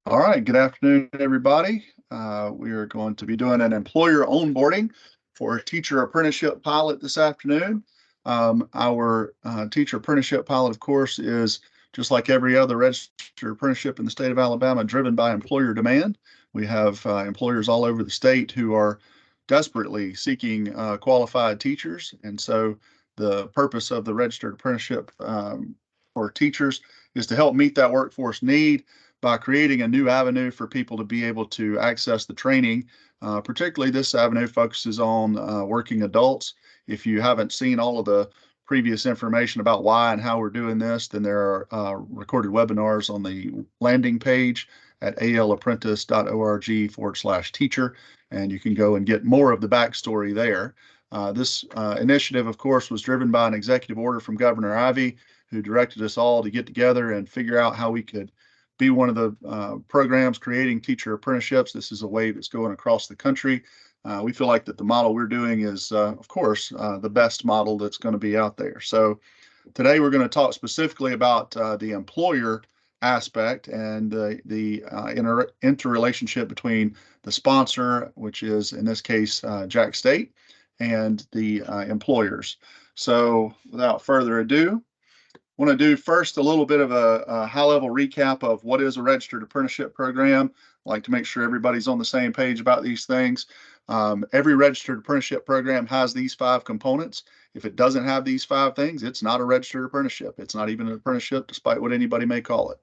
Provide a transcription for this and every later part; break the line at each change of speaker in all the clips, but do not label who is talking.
All right, good afternoon, everybody. We are going to be doing an employer onboarding for a teacher apprenticeship pilot this afternoon. Our teacher apprenticeship pilot, of course, is just like every other registered apprenticeship in the state of Alabama, driven by employer demand. We have employers all over the state who are desperately seeking qualified teachers. And so the purpose of the registered apprenticeship for teachers is to help meet that workforce need by creating a new avenue for people to be able to access the training. Particularly, this avenue focuses on working adults. If you haven't seen all of the previous information about why and how we're doing this, then there are recorded webinars on the landing page at alapprentice.org/teacher, and you can go and get more of the backstory there. This initiative, of course, was driven by an executive order from Governor Ivey, who directed us all to get together and figure out how we could be one of the programs creating teacher apprenticeships. This is a wave that's going across the country. We feel like that the model we're doing is, of course, the best model that's going to be out there. So today we're going to talk specifically about the employer aspect and the interrelationship between the sponsor, which is in this case Jack State, and the employers. So without further ado, want to do first a little bit of a high-level recap of what is a registered apprenticeship program. I like to make sure everybody's on the same page about these things. Every registered apprenticeship program has these 5 components. If it doesn't have these 5 things, it's not a registered apprenticeship. It's not even an apprenticeship, despite what anybody may call it.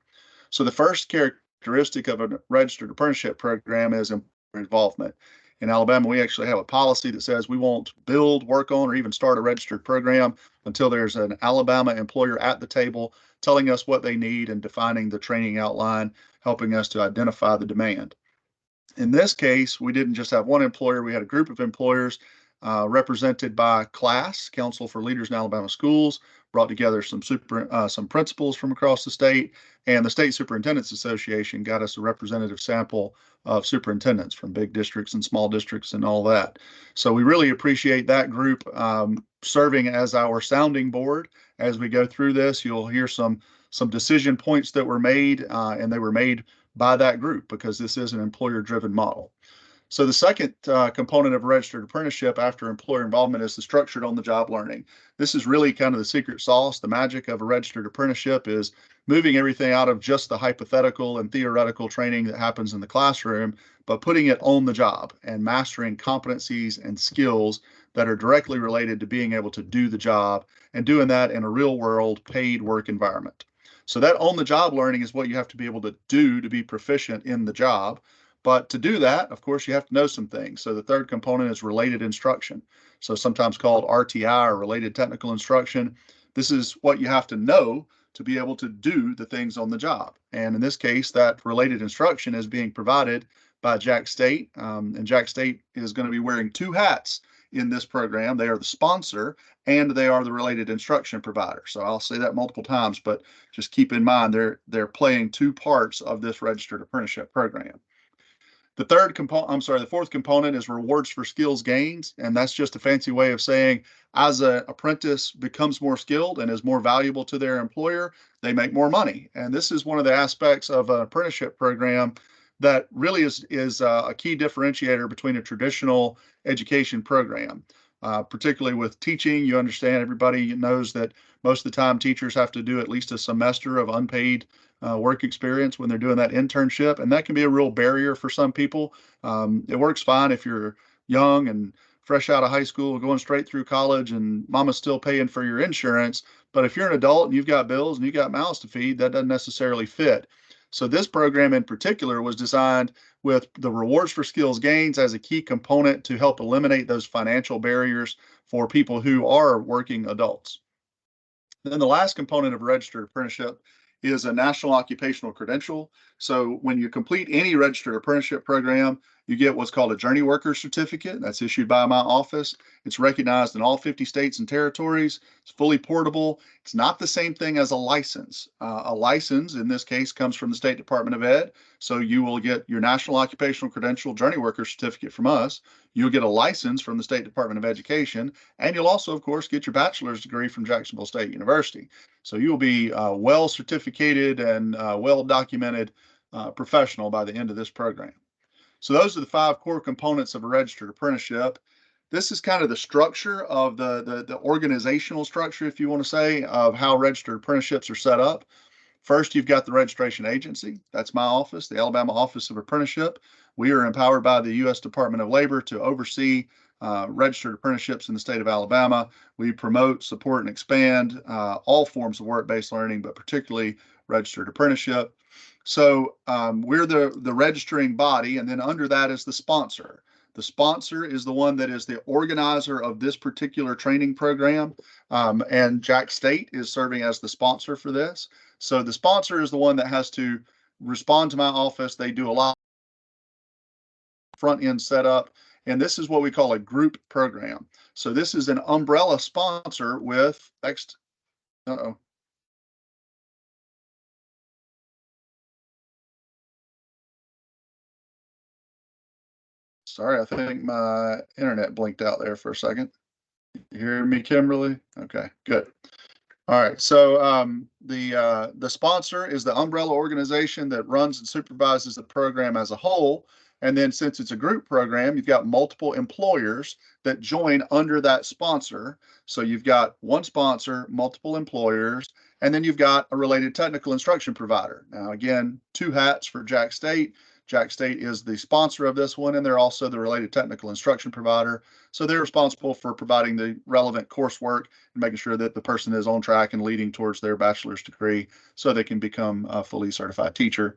So the first characteristic of a registered apprenticeship program is involvement. In Alabama, we actually have a policy that says we won't build, work on, or even start a registered program until there's an Alabama employer at the table telling us what they need and defining the training outline, helping us to identify the demand. In this case, we didn't just have one employer, we had a group of employers represented by CLASS, Council for Leaders in Alabama Schools, brought together some principals from across the state, and the State Superintendents Association got us a representative sample of superintendents from big districts and small districts and all that. So we really appreciate that group serving as our sounding board as we go through this. You'll hear some decision points that were made, and they were made by that group because this is an employer-driven model. So the second component of a registered apprenticeship after employer involvement is the structured on-the-job learning. This is really kind of the secret sauce. The magic of a registered apprenticeship is moving everything out of just the hypothetical and theoretical training that happens in the classroom, but putting it on the job and mastering competencies and skills that are directly related to being able to do the job and doing that in a real-world paid work environment. So that on-the-job learning is what you have to be able to do to be proficient in the job. But to do that, of course, you have to know some things. So the third component is related instruction. So sometimes called RTI or related technical instruction. This is what you have to know to be able to do the things on the job. And in this case, that related instruction is being provided by Jack State. And Jack State is going to be wearing 2 hats in this program. They are the sponsor and they are the related instruction provider. So I'll say that multiple times, but just keep in mind they're playing 2 parts of this registered apprenticeship program. The fourth component is rewards for skills gains. And that's just a fancy way of saying as an apprentice becomes more skilled and is more valuable to their employer, they make more money. And this is one of the aspects of an apprenticeship program that really is a key differentiator between a traditional education program. Particularly with teaching, you understand, everybody knows that most of the time teachers have to do at least a semester of unpaid work experience when they're doing that internship, and that can be a real barrier for some people. It works fine if you're young and fresh out of high school, going straight through college, and mama's still paying for your insurance. But if you're an adult and you've got bills and you've got mouths to feed, that doesn't necessarily fit. So this program in particular was designed with the rewards for skills gains as a key component to help eliminate those financial barriers for people who are working adults. Then the last component of a registered apprenticeship is a national occupational credential. So when you complete any registered apprenticeship program, you get what's called a Journey Worker Certificate. That's issued by my office. It's recognized in all 50 states and territories. It's fully portable. It's not the same thing as a license. A license, in this case, comes from the State Department of Ed. So you will get your National Occupational Credential Journey Worker Certificate from us. You'll get a license from the State Department of Education. And you'll also, of course, get your bachelor's degree from Jacksonville State University. So you will be well certificated and well documented professional by the end of this program. So those are the 5 core components of a registered apprenticeship. This is kind of the structure of the organizational structure, if you want to say, of how registered apprenticeships are set up. First, you've got the registration agency. That's my office, the Alabama Office of Apprenticeship. We are empowered by the U.S. Department of Labor to oversee registered apprenticeships in the state of Alabama. We promote, support, and expand all forms of work-based learning, but particularly registered apprenticeship. So we're the registering body, and then under that is the sponsor. The sponsor is the one that is the organizer of this particular training program, and Jack State is serving as the sponsor for this. So the sponsor is the one that has to respond to my office. They do a lot of front end setup, and this is what we call a group program. So this is an umbrella sponsor with next. Uh-oh. Sorry, I think my internet blinked out there for a second. You hear me, Kimberly? Okay, good. All right. So the sponsor is the umbrella organization that runs and supervises the program as a whole. And then since it's a group program, you've got multiple employers that join under that sponsor. So you've got one sponsor, multiple employers, and then you've got a related technical instruction provider. Now, again, 2 hats for Jack State. Jack State is the sponsor of this one, and they're also the related technical instruction provider. So they're responsible for providing the relevant coursework and making sure that the person is on track and leading towards their bachelor's degree so they can become a fully certified teacher.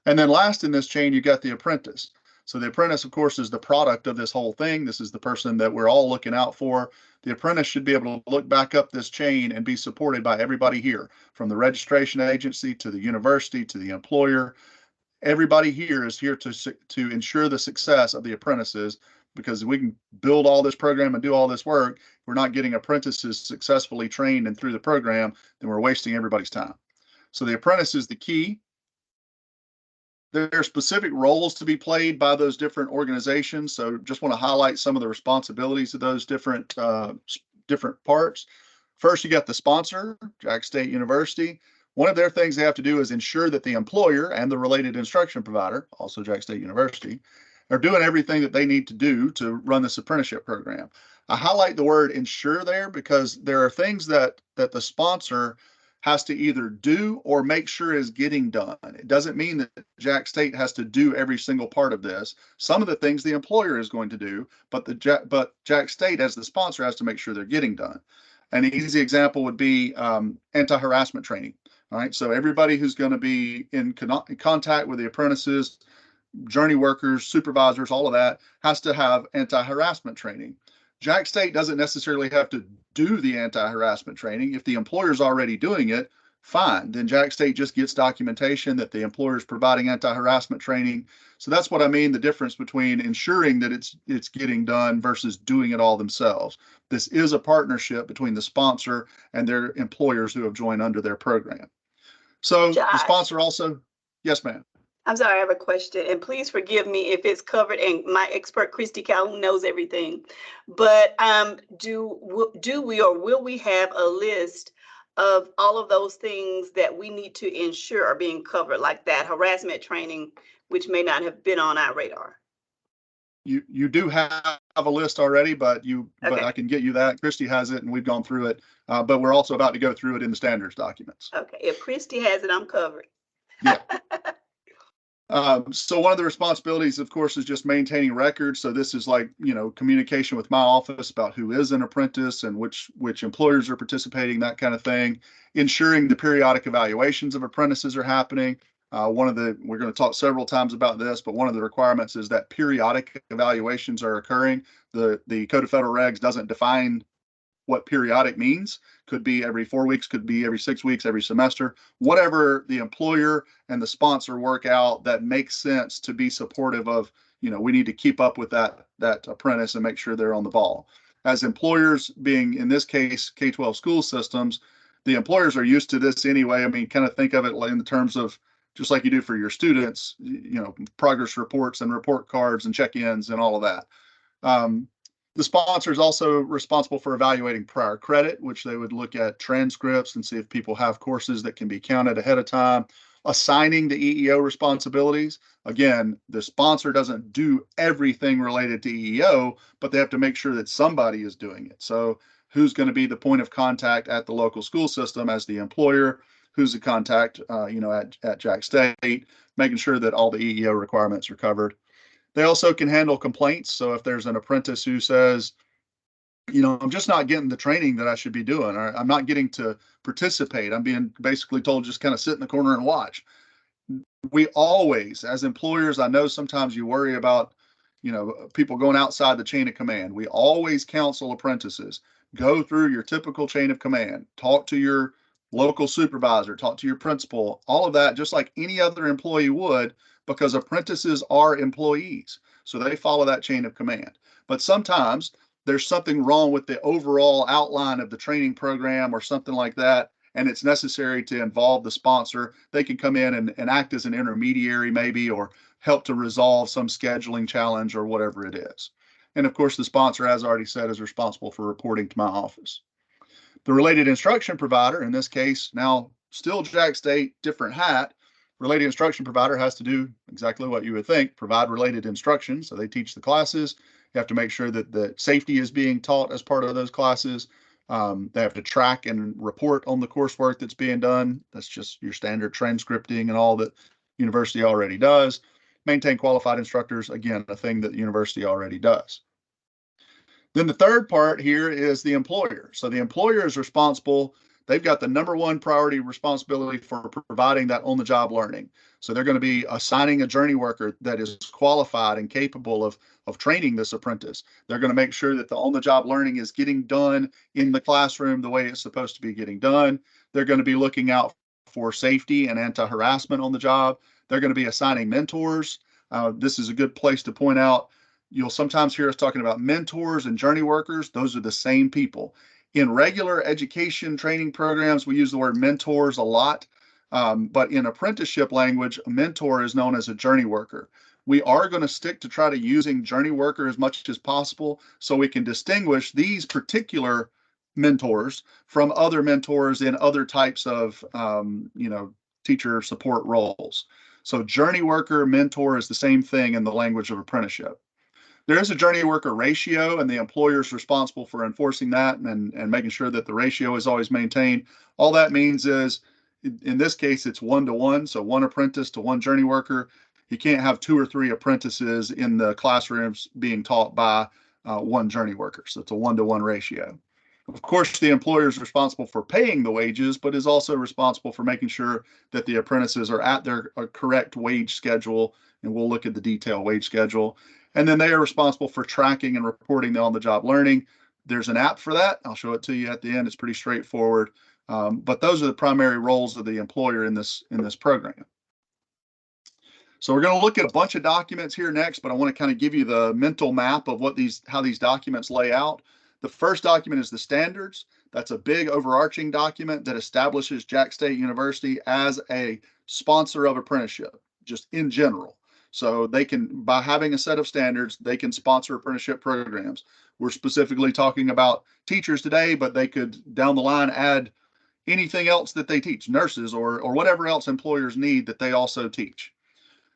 And then last in this chain, you got the apprentice. So the apprentice, of course, is the product of this whole thing. This is the person that we're all looking out for. The apprentice should be able to look back up this chain and be supported by everybody here, from the registration agency to the university to the employer. Everybody here is here to ensure the success of the apprentices, because if we can build all this program and do all this work, we're not getting apprentices successfully trained and through the program, then we're wasting everybody's time. So the apprentice is the key. There are specific roles to be played by those different organizations. So just want to highlight some of the responsibilities of those different parts. First, you got the sponsor, Jack State University. One of their things they have to do is ensure that the employer and the related instruction provider, also Jack State University, are doing everything that they need to do to run this apprenticeship program. I highlight the word ensure there because there are things that the sponsor has to either do or make sure is getting done. It doesn't mean that Jack State has to do every single part of this. Some of the things the employer is going to do, but Jack State as the sponsor has to make sure they're getting done. An easy example would be anti-harassment training. All right, so everybody who's going to be in contact with the apprentices, journey workers, supervisors, all of that has to have anti-harassment training. Jack State doesn't necessarily have to do the anti-harassment training. If the employer's already doing it, fine. Then Jack State just gets documentation that the employer is providing anti-harassment training. So that's what I mean, the difference between ensuring that it's getting done versus doing it all themselves. This is a partnership between the sponsor and their employers who have joined under their program. So
Josh,
the sponsor also, yes, ma'am.
I'm sorry, I have a question, and please forgive me if it's covered, and my expert Christy Calhoun knows everything. But do we or will we have a list of all of those things that we need to ensure are being covered, like that harassment training, which may not have been on our radar?
You do have a list already, but
Okay.
but I can get you that. Christy has it, and we've gone through it. But we're also about to go through it in the standards documents.
Okay, if Christy has it, I'm covered.
Yeah. So one of the responsibilities, of course, is just maintaining records. So this is like, communication with my office about who is an apprentice and which employers are participating, that kind of thing. Ensuring the periodic evaluations of apprentices are happening. We're going to talk several times about this, but one of the requirements is that periodic evaluations are occurring. The Code of Federal Regs doesn't define what periodic means. Could be every 4 weeks, could be every 6 weeks, every semester, whatever the employer and the sponsor work out that makes sense to be supportive of. We need to keep up with that apprentice and make sure they're on the ball. As employers, being in this case K-12 school systems, the employers are used to this anyway. I mean, kind of think of it in the terms of just like you do for your students, progress reports and report cards and check-ins and all of that. The sponsor is also responsible for evaluating prior credit, which they would look at transcripts and see if people have courses that can be counted ahead of time. assigning the EEO responsibilities. Again, the sponsor doesn't do everything related to EEO, but they have to make sure that somebody is doing it. So who's going to be the point of contact at the local school system as the employer? Who's the contact, at Jack State, making sure that all the EEO requirements are covered. They also can handle complaints. So if there's an apprentice who says, I'm just not getting the training that I should be doing, or I'm not getting to participate, I'm being basically told just kind of sit in the corner and watch. We always, as employers, I know sometimes you worry about, people going outside the chain of command. We always counsel apprentices, go through your typical chain of command, talk to your local supervisor, talk to your principal, all of that, just like any other employee would, because apprentices are employees. So they follow that chain of command. But sometimes there's something wrong with the overall outline of the training program or something like that, and it's necessary to involve the sponsor. They can come in and act as an intermediary maybe, or help to resolve some scheduling challenge or whatever it is. And of course, the sponsor, as I already said, is responsible for reporting to my office. The related instruction provider, in this case, now still Jack State, different hat, related instruction provider has to do exactly what you would think, provide related instruction. So they teach the classes. You have to make sure that the safety is being taught as part of those classes. They have to track and report on the coursework that's being done. That's just your standard transcripting and all that university already does. Maintain qualified instructors, again, a thing that the university already does. Then the third part here is the employer. So the employer is responsible. They've got the number one priority responsibility for providing that on-the-job learning. So they're going to be assigning a journey worker that is qualified and capable of training this apprentice. They're going to make sure that the on-the-job learning is getting done in the classroom the way it's supposed to be getting done. They're going to be looking out for safety and anti-harassment on the job. They're going to be assigning mentors. This is a good place to point out. You'll sometimes hear us talking about mentors and journey workers. Those are the same people. In regular education training programs, we use the word mentors a lot, but in apprenticeship language, a mentor is known as a journey worker. We are going to stick to try to using journey worker as much as possible so we can distinguish these particular mentors from other mentors in other types of, teacher support roles. So journey worker, mentor is the same thing in the language of apprenticeship. There is a journey worker ratio, and the employer is responsible for enforcing that and making sure that the ratio is always maintained. All that means is, in this case, it's 1-to-1, so one apprentice to one journey worker. You can't have 2 or 3 apprentices in the classrooms being taught by one journey worker. So it's a 1-to-1 ratio. Of course, the employer is responsible for paying the wages, but is also responsible for making sure that the apprentices are at their correct wage schedule, and we'll look at the detailed wage schedule. And then they are responsible for tracking and reporting the on-the-job learning. There's an app for that. I'll show it to you at the end. It's pretty straightforward. But those are the primary roles of the employer in this program. So we're going to look at a bunch of documents here next, but I want to kind of give you the mental map of how these documents lay out. The first document is the standards. That's a big overarching document that establishes Jack State University as a sponsor of apprenticeship, just in general. So they can, by having a set of standards, they can sponsor apprenticeship programs. We're specifically talking about teachers today, but they could down the line add anything else that they teach, nurses or whatever else employers need that they also teach.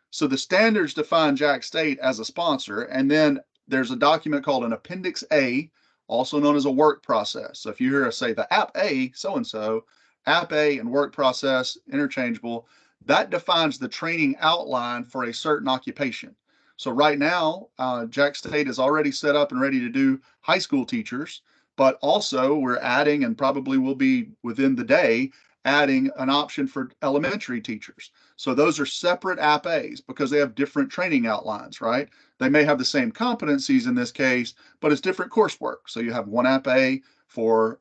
So the standards define Jack State as a sponsor, and then there's a document called an Appendix A, also known as a work process. So if you hear us say the App A, so-and-so, App A and work process, interchangeable, that defines the training outline for a certain occupation. So right now, Jack State is already set up and ready to do high school teachers, but also we're adding, and probably will be within the day, adding an option for elementary teachers. So those are separate App A's because they have different training outlines, right? They may have the same competencies in this case, but it's different coursework. So you have one App A for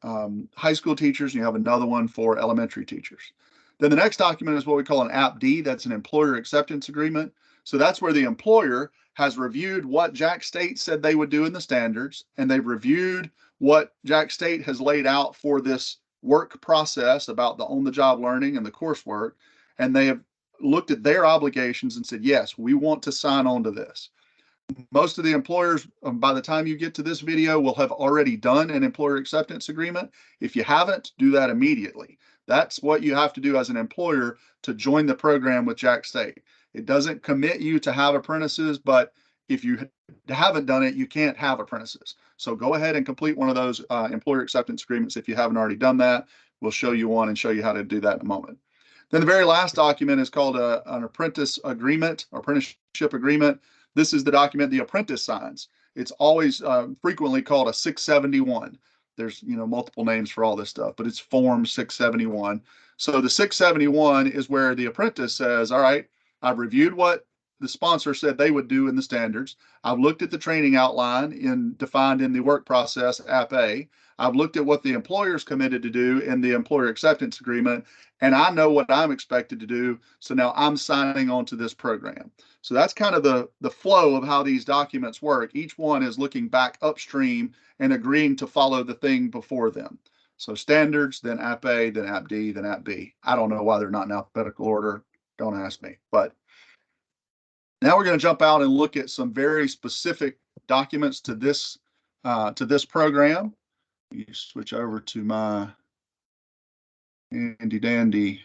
high school teachers, and you have another one for elementary teachers. Then the next document is what we call an App D. That's an employer acceptance agreement. So that's where the employer has reviewed what Jack State said they would do in the standards, and they've reviewed what Jack State has laid out for this work process about the on-the-job learning and the coursework, and they have looked at their obligations and said, yes, we want to sign on to this. Most of the employers, by the time you get to this video, will have already done an employer acceptance agreement. If you haven't, do that immediately, That's what you have to do as an employer to join the program with Jack State. It doesn't commit you to have apprentices, but if you haven't done it, you can't have apprentices. So go ahead and complete one of those employer acceptance agreements if you haven't already done that. We'll show you one and show you how to do that in a moment. Then the very last document is called an apprentice agreement, apprenticeship agreement. This is the document the apprentice signs. It's always frequently called a 671. There's multiple names for all this stuff, but it's Form 671. So the 671 is where the apprentice says, all right, I've reviewed what the sponsor said they would do in the standards. I've looked at the training outline defined in the work process, App A. I've looked at what the employer's committed to do in the employer acceptance agreement, and I know what I'm expected to do. So now I'm signing on to this program. So that's kind of the flow of how these documents work. Each one is looking back upstream and agreeing to follow the thing before them. So standards, then App A, then App D, then App B. I don't know why they're not in alphabetical order. Don't ask me. But now we're going to jump out and look at some very specific documents to this program. You switch over to my handy dandy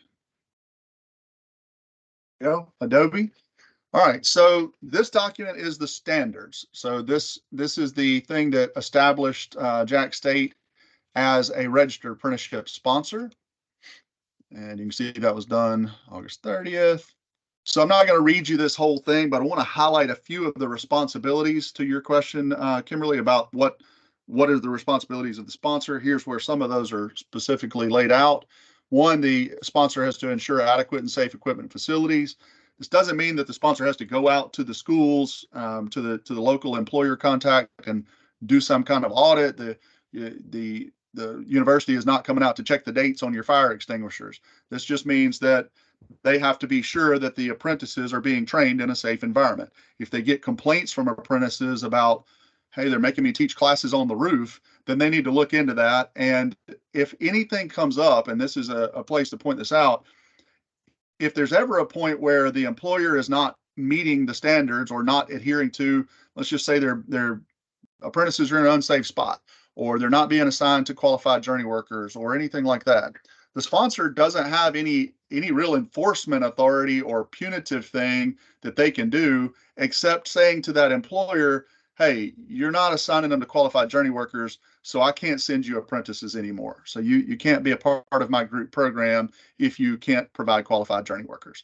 Adobe. All right, so this document is the standards. So this is the thing that established Jack State as a registered apprenticeship sponsor. And you can see that was done August 30th. So I'm not going to read you this whole thing, but I want to highlight a few of the responsibilities to your question, Kimberly, about what are the responsibilities of the sponsor. Here's where some of those are specifically laid out. One, the sponsor has to ensure adequate and safe equipment facilities. This doesn't mean that the sponsor has to go out to the schools, to the local employer contact and do some kind of audit. The university is not coming out to check the dates on your fire extinguishers. This just means that they have to be sure that the apprentices are being trained in a safe environment. If they get complaints from apprentices about, hey, they're making me teach classes on the roof, then they need to look into that. And if anything comes up, and this is a place to point this out, if there's ever a point where the employer is not meeting the standards or not adhering to, let's just say their apprentices are in an unsafe spot, or they're not being assigned to qualified journey workers or anything like that, the sponsor doesn't have any real enforcement authority or punitive thing that they can do, except saying to that employer, hey, you're not assigning them to qualified journey workers, so I can't send you apprentices anymore. So you can't be a part of my group program if you can't provide qualified journey workers.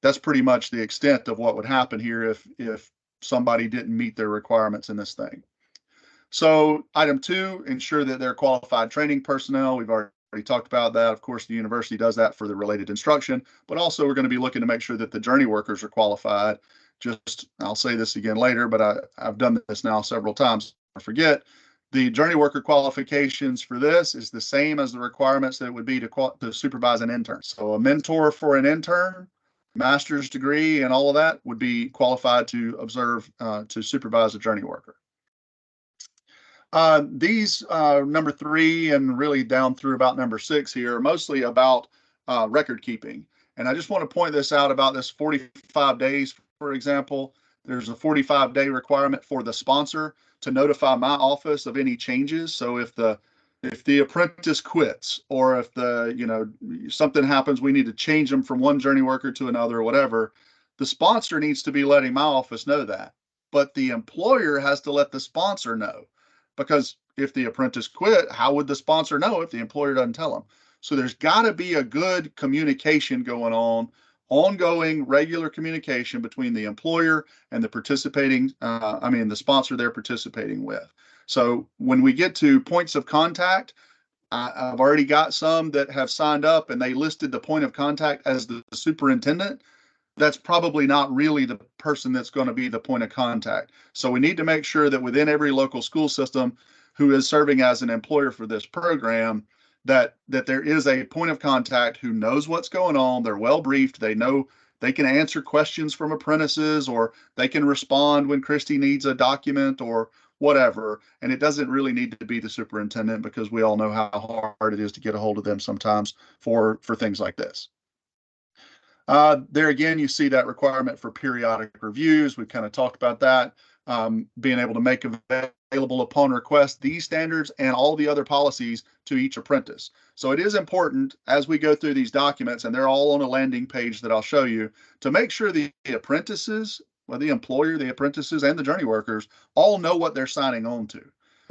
That's pretty much the extent of what would happen here if somebody didn't meet their requirements in this thing. So item 2, ensure that they're qualified training personnel. We've already talked about that. Of course, the university does that for the related instruction, but also we're going to be looking to make sure that the journey workers are qualified. I'll say this again later, but I've done this now several times. I forget. The journey worker qualifications for this is the same as the requirements that it would be to supervise an intern. So a mentor for an intern, master's degree, and all of that would be qualified to to supervise a journey worker. These number 3 and really down through about number 6 here are mostly about record keeping. And I just want to point this out about this 45 days, for example. There's a 45-day requirement for the sponsor to notify my office of any changes. So if the apprentice quits, or if something happens, we need to change them from one journey worker to another or whatever, the sponsor needs to be letting my office know that. But the employer has to let the sponsor know. Because if the apprentice quit, how would the sponsor know if the employer doesn't tell them? So there's got to be a good communication going on, ongoing, regular communication between the employer and the the sponsor they're participating with. So when we get to points of contact, I've already got some that have signed up and they listed the point of contact as the superintendent. That's probably not really the person that's going to be the point of contact. So we need to make sure that within every local school system who is serving as an employer for this program, that there is a point of contact who knows what's going on. They're well briefed. They know they can answer questions from apprentices, or they can respond when Christy needs a document or whatever. And it doesn't really need to be the superintendent, because we all know how hard it is to get a hold of them sometimes for things like this. There again, you see that requirement for periodic reviews. We've kind of talked about that. being able to make available upon request these standards and all the other policies to each apprentice. So it is important as we go through these documents, and they're all on a landing page that I'll show you, to make sure the apprentices, well, the employer, the apprentices, and the journey workers all know what they're signing on to.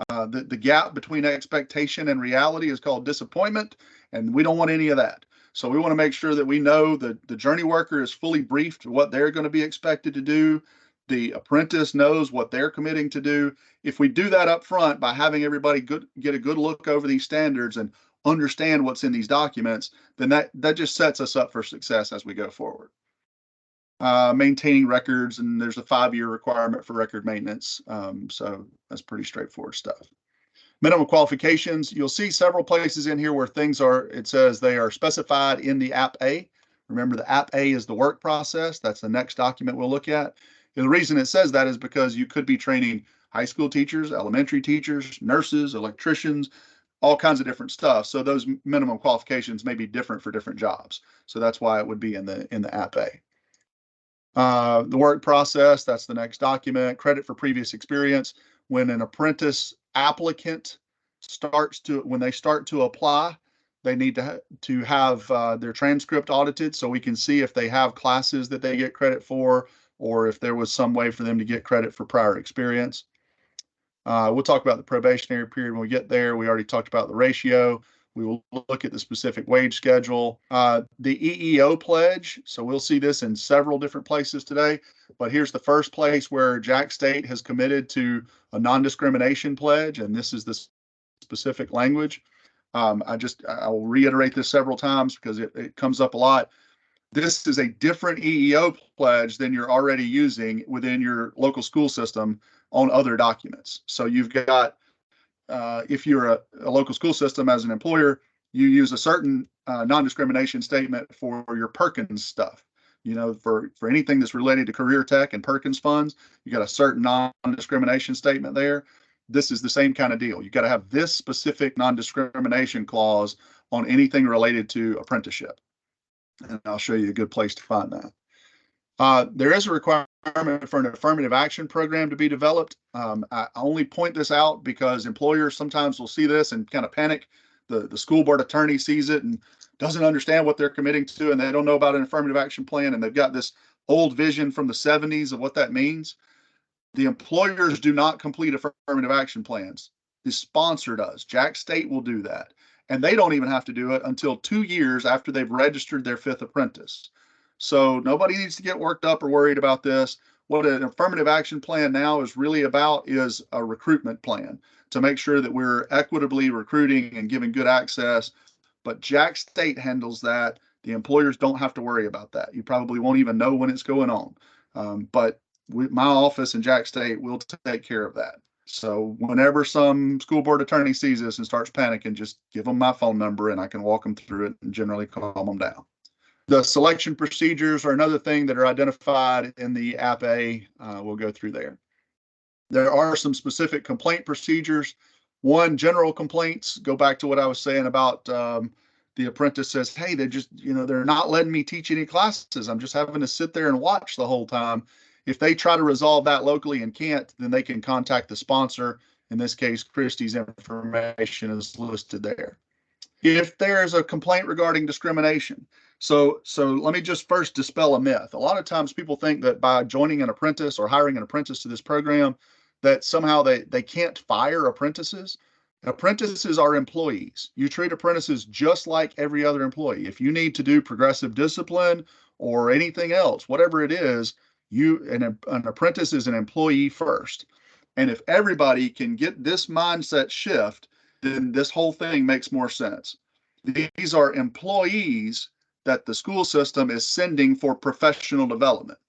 The gap between expectation and reality is called disappointment, and we don't want any of that. So we want to make sure that we know that the journey worker is fully briefed what they're going to be expected to do. The apprentice knows what they're committing to do. If we do that up front by having everybody get a good look over these standards and understand what's in these documents, then that just sets us up for success as we go forward. Maintaining records, and there's a 5-year requirement for record maintenance. So that's pretty straightforward stuff. Minimum qualifications, you'll see several places in here where things are, it says they are specified in the App A. Remember, the App A is the work process. That's the next document we'll look at. And the reason it says that is because you could be training high school teachers, elementary teachers, nurses, electricians, all kinds of different stuff. So those minimum qualifications may be different for different jobs. So that's why it would be in the App A. The work process, that's the next document. Credit for previous experience. When an apprentice applicant when they start to apply, they need to have their transcript audited so we can see if they have classes that they get credit for, or if there was some way for them to get credit for prior experience. We'll talk about the probationary period when we get there. We already talked about the ratio. We will look at the specific wage schedule. The EEO pledge, so we'll see this in several different places today, but here's the first place where Jack State has committed to a non-discrimination pledge, and this is the specific language. I will reiterate this several times because it comes up a lot. This is a different EEO pledge than you're already using within your local school system on other documents. So you've got, if you're a local school system as an employer, you use a certain non-discrimination statement for your Perkins stuff. For anything that's related to career tech and Perkins funds, you got a certain non-discrimination statement there. This is the same kind of deal. You got to have this specific non-discrimination clause on anything related to apprenticeship. And I'll show you a good place to find that. There is a requirement for an affirmative action program to be developed. I only point this out because employers sometimes will see this and kind of panic. The school board attorney sees it and doesn't understand what they're committing to, and they don't know about an affirmative action plan, and they've got this old vision from the 70s of what that means. The employers do not complete affirmative action plans. The sponsor does. Jack State will do that. And they don't even have to do it until 2 years after they've registered their 5th apprentice. So nobody needs to get worked up or worried about this. What an affirmative action plan now is really about is a recruitment plan to make sure that we're equitably recruiting and giving good access. But Jack State handles that. The employers don't have to worry about that. You probably won't even know when it's going on. But my office and Jack State will take care of that. So whenever some school board attorney sees this and starts panicking, just give them my phone number and I can walk them through it and generally calm them down. The selection procedures are another thing that are identified in the App A. We'll go through there. There are some specific complaint procedures. One, general complaints, go back to what I was saying about the apprentice says, hey, they're not letting me teach any classes. I'm just having to sit there and watch the whole time. If they try to resolve that locally and can't, then they can contact the sponsor. In this case, Christie's information is listed there. If there's a complaint regarding discrimination, so let me just first dispel a myth. A lot of times people think that by joining an apprentice or hiring an apprentice to this program, that somehow they can't fire apprentices. Apprentices are employees. You treat apprentices just like every other employee. If you need to do progressive discipline or anything else, whatever it is, an apprentice is an employee first. And if everybody can get this mindset shift, then this whole thing makes more sense. These are employees that the school system is sending for professional development.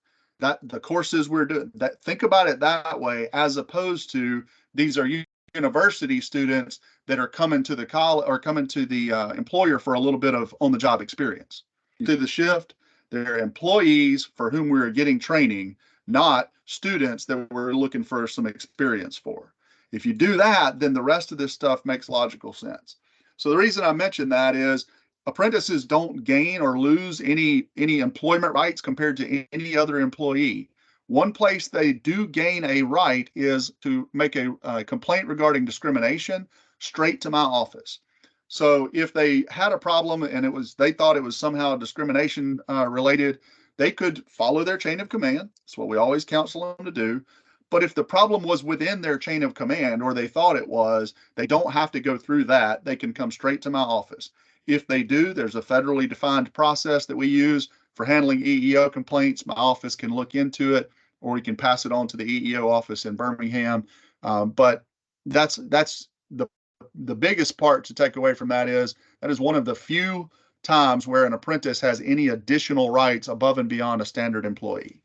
That the courses we're doing, that think about it that way, as opposed to these are university students that are coming to the college or coming to the employer for a little bit of on-the-job experience. Through the shift, they're employees for whom we're getting training, not students that we're looking for some experience for. If you do that, then the rest of this stuff makes logical sense. So the reason I mention that is apprentices don't gain or lose any employment rights compared to any other employee. One place they do gain a right is to make a complaint regarding discrimination straight to my office. So if they had a problem and they thought it was somehow discrimination related, they could follow their chain of command. That's what we always counsel them to do. But if the problem was within their chain of command, or they thought it was, they don't have to go through that. They can come straight to my office. If they do, there's a federally defined process that we use for handling EEO complaints. My office can look into it, or we can pass it on to the EEO office in Birmingham. But that's the biggest part to take away from that is one of the few times where an apprentice has any additional rights above and beyond a standard employee.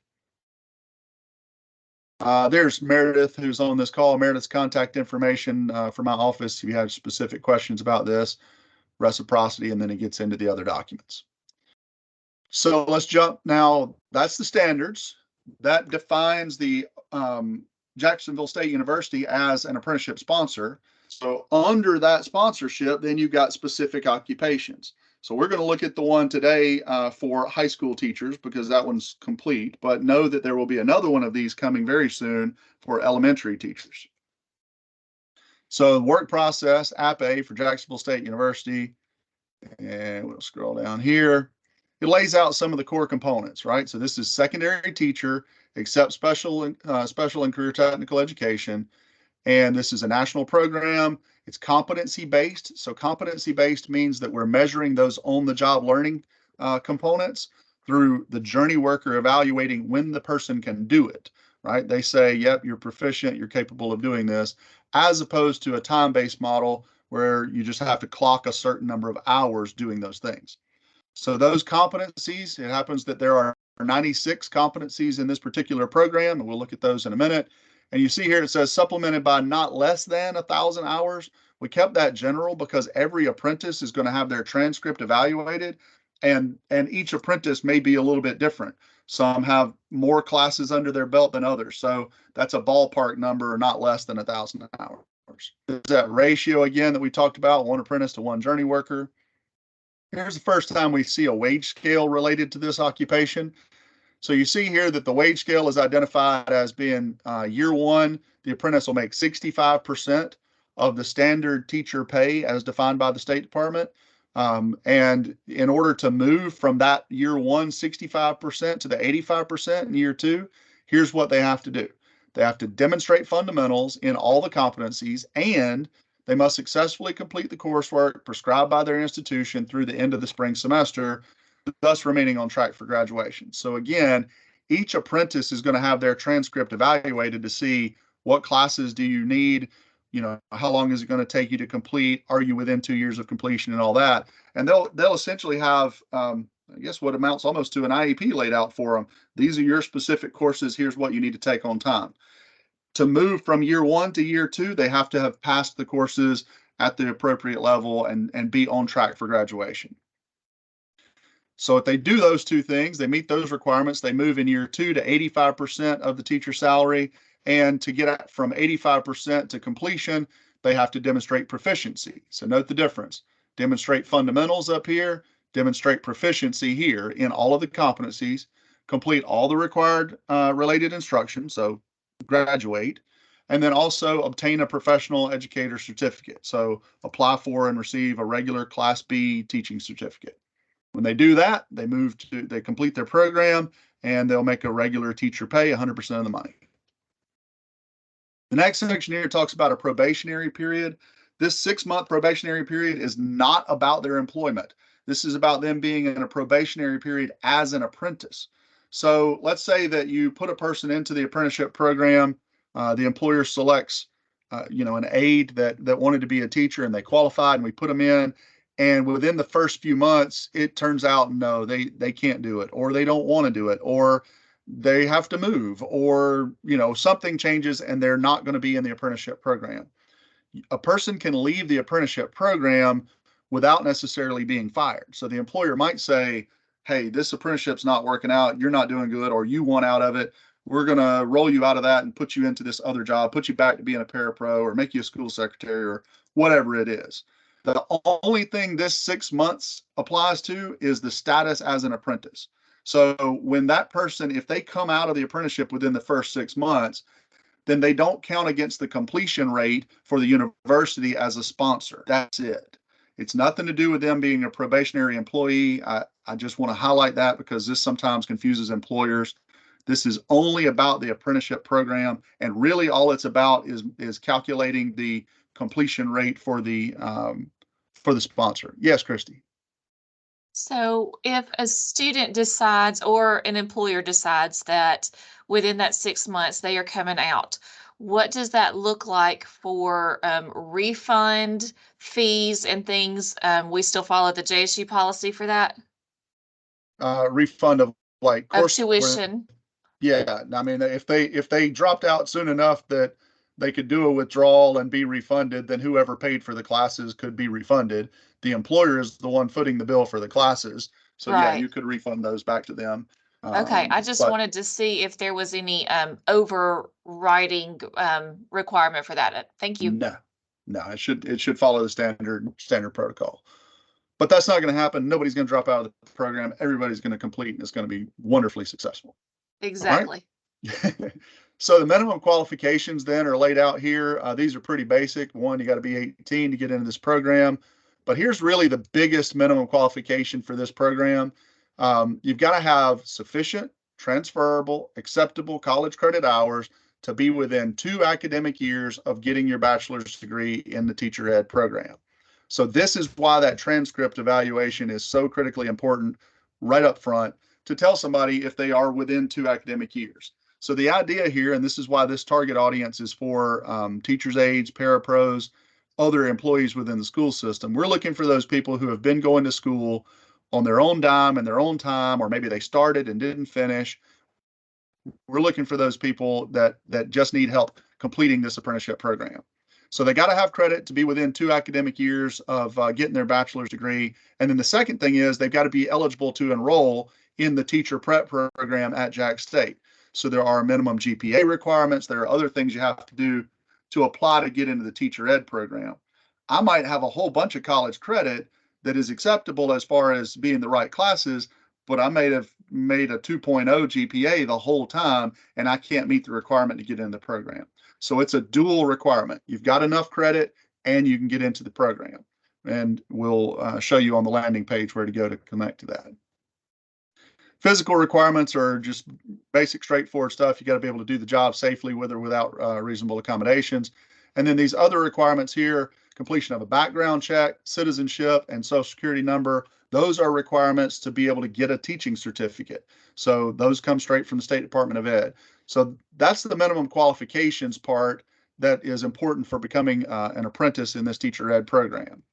There's Meredith, who's on this call. Meredith's contact information for my office if you have specific questions about this, reciprocity, and then it gets into the other documents. So let's jump now. That's the standards. That defines the Jacksonville State University as an apprenticeship sponsor. So under that sponsorship, then you've got specific occupations. So we're going to look at the one today for high school teachers because that one's complete, but know that there will be another one of these coming very soon for elementary teachers. So work process, App A for Jacksonville State University, and we'll scroll down here. It lays out some of the core components, right? So this is secondary teacher, except special and career technical education. And this is a national program. It's competency-based. So competency-based means that we're measuring those on-the-job learning components through the journey worker evaluating when the person can do it, right? They say, yep, you're proficient, you're capable of doing this, as opposed to a time-based model where you just have to clock a certain number of hours doing those things. So those competencies, it happens that there are 96 competencies in this particular program, and we'll look at those in a minute. And you see here it says supplemented by not less than 1,000 hours. We kept that general because every apprentice is going to have their transcript evaluated, and each apprentice may be a little bit different. Some have more classes under their belt than others. So that's a ballpark number, not less than 1,000 hours. There's that ratio again that we talked about, one apprentice to one journey worker. Here's the first time we see a wage scale related to this occupation. So you see here that the wage scale is identified as being year one, the apprentice will make 65% of the standard teacher pay as defined by the State Department. And in order to move from that year one 65% to the 85% in year two, here's what they have to do. They have to demonstrate fundamentals in all the competencies, and they must successfully complete the coursework prescribed by their institution through the end of the spring semester, thus remaining on track for graduation. So again, each apprentice is going to have their transcript evaluated to see what classes do you need, how long is it going to take you to complete, are you within 2 years of completion, and all that. And they'll essentially have I guess what amounts almost to an IEP laid out for them. These are your specific courses. Here's what you need to take on time. To move from year one to year two, they have to have passed the courses at the appropriate level and be on track for graduation. So if they do those two things, they meet those requirements, they move in year two to 85% of the teacher salary. And to get from 85% to completion, they have to demonstrate proficiency. So note the difference. Demonstrate fundamentals up here, demonstrate proficiency here in all of the competencies, complete all the required related instruction, so graduate, and then also obtain a professional educator certificate. So apply for and receive a regular Class B teaching certificate. When they do that, they complete their program, and they'll make a regular teacher pay 100% of the money. The next section here talks about a probationary period. This 6-month probationary period is not about their employment. This is about them being in a probationary period as an apprentice. So let's say that you put a person into the apprenticeship program, the employer selects an aide that wanted to be a teacher, and they qualified, and we put them in. And within the first few months, it turns out, no, they can't do it, or they don't want to do it, or they have to move, or, something changes and they're not going to be in the apprenticeship program. A person can leave the apprenticeship program without necessarily being fired. So the employer might say, hey, this apprenticeship's not working out, you're not doing good, or you want out of it. We're going to roll you out of that and put you into this other job, put you back to being a parapro, or make you a school secretary, or whatever it is. The only thing this 6 months applies to is the status as an apprentice. So when that person, if they come out of the apprenticeship within the first 6 months, then they don't count against the completion rate for the university as a sponsor. That's it. It's nothing to do with them being a probationary employee. I just want to highlight that because this sometimes confuses employers. This is only about the apprenticeship program, and really all it's about is calculating the completion rate for the sponsor. Yes, Christy.
So if a student decides or an employer decides that within that 6 months they are coming out, what does that look like for refund fees and things? We still follow the JSU policy for that?
Refund of like
Of
course.
tuition?
Yeah, I mean, if they dropped out soon enough that they could do a withdrawal and be refunded, then whoever paid for the classes could be refunded. The employer is the one footing the bill for the classes. So yeah,
Right.
you could refund those back to them.
Okay, I just
But
wanted to see if there was any overriding requirement for that. Thank you.
no, no, it should follow the standard protocol. But that's not going to happen. Nobody's going to drop out of the program. Everybody's going to complete, and it's going to be wonderfully successful. All right.
Exactly.
So the minimum qualifications then are laid out here. These are pretty basic. One, you got to be 18 to get into this program. But here's really the biggest minimum qualification for this program. You've got to have sufficient, transferable, acceptable college credit hours to be within 2 academic years of getting your bachelor's degree in the teacher ed program. So this is why that transcript evaluation is so critically important right up front to tell somebody if they are within 2 academic years. So the idea here, and this is why this target audience is for teachers' aides, parapros, other employees within the school system. We're looking for those people who have been going to school on their own dime and their own time, or maybe they started and didn't finish. We're looking for those people that just need help completing this apprenticeship program. So they got to have credit to be within 2 academic years of getting their bachelor's degree. And then the second thing is they've got to be eligible to enroll in the teacher prep program at Jack State. So there are minimum GPA requirements. There are other things you have to do to apply to get into the teacher ed program. I might have a whole bunch of college credit that is acceptable as far as being the right classes, but I may have made a 2.0 GPA the whole time, and I can't meet the requirement to get into the program. So it's a dual requirement. You've got enough credit and you can get into the program. And we'll show you on the landing page where to go to connect to that. Physical requirements are just basic, straightforward stuff. You got to be able to do the job safely with or without reasonable accommodations. And then these other requirements here, completion of a background check, citizenship, and social security number, those are requirements to be able to get a teaching certificate. So those come straight from the State Department of Ed. So that's the minimum qualifications part that is important for becoming an apprentice in this teacher ed program.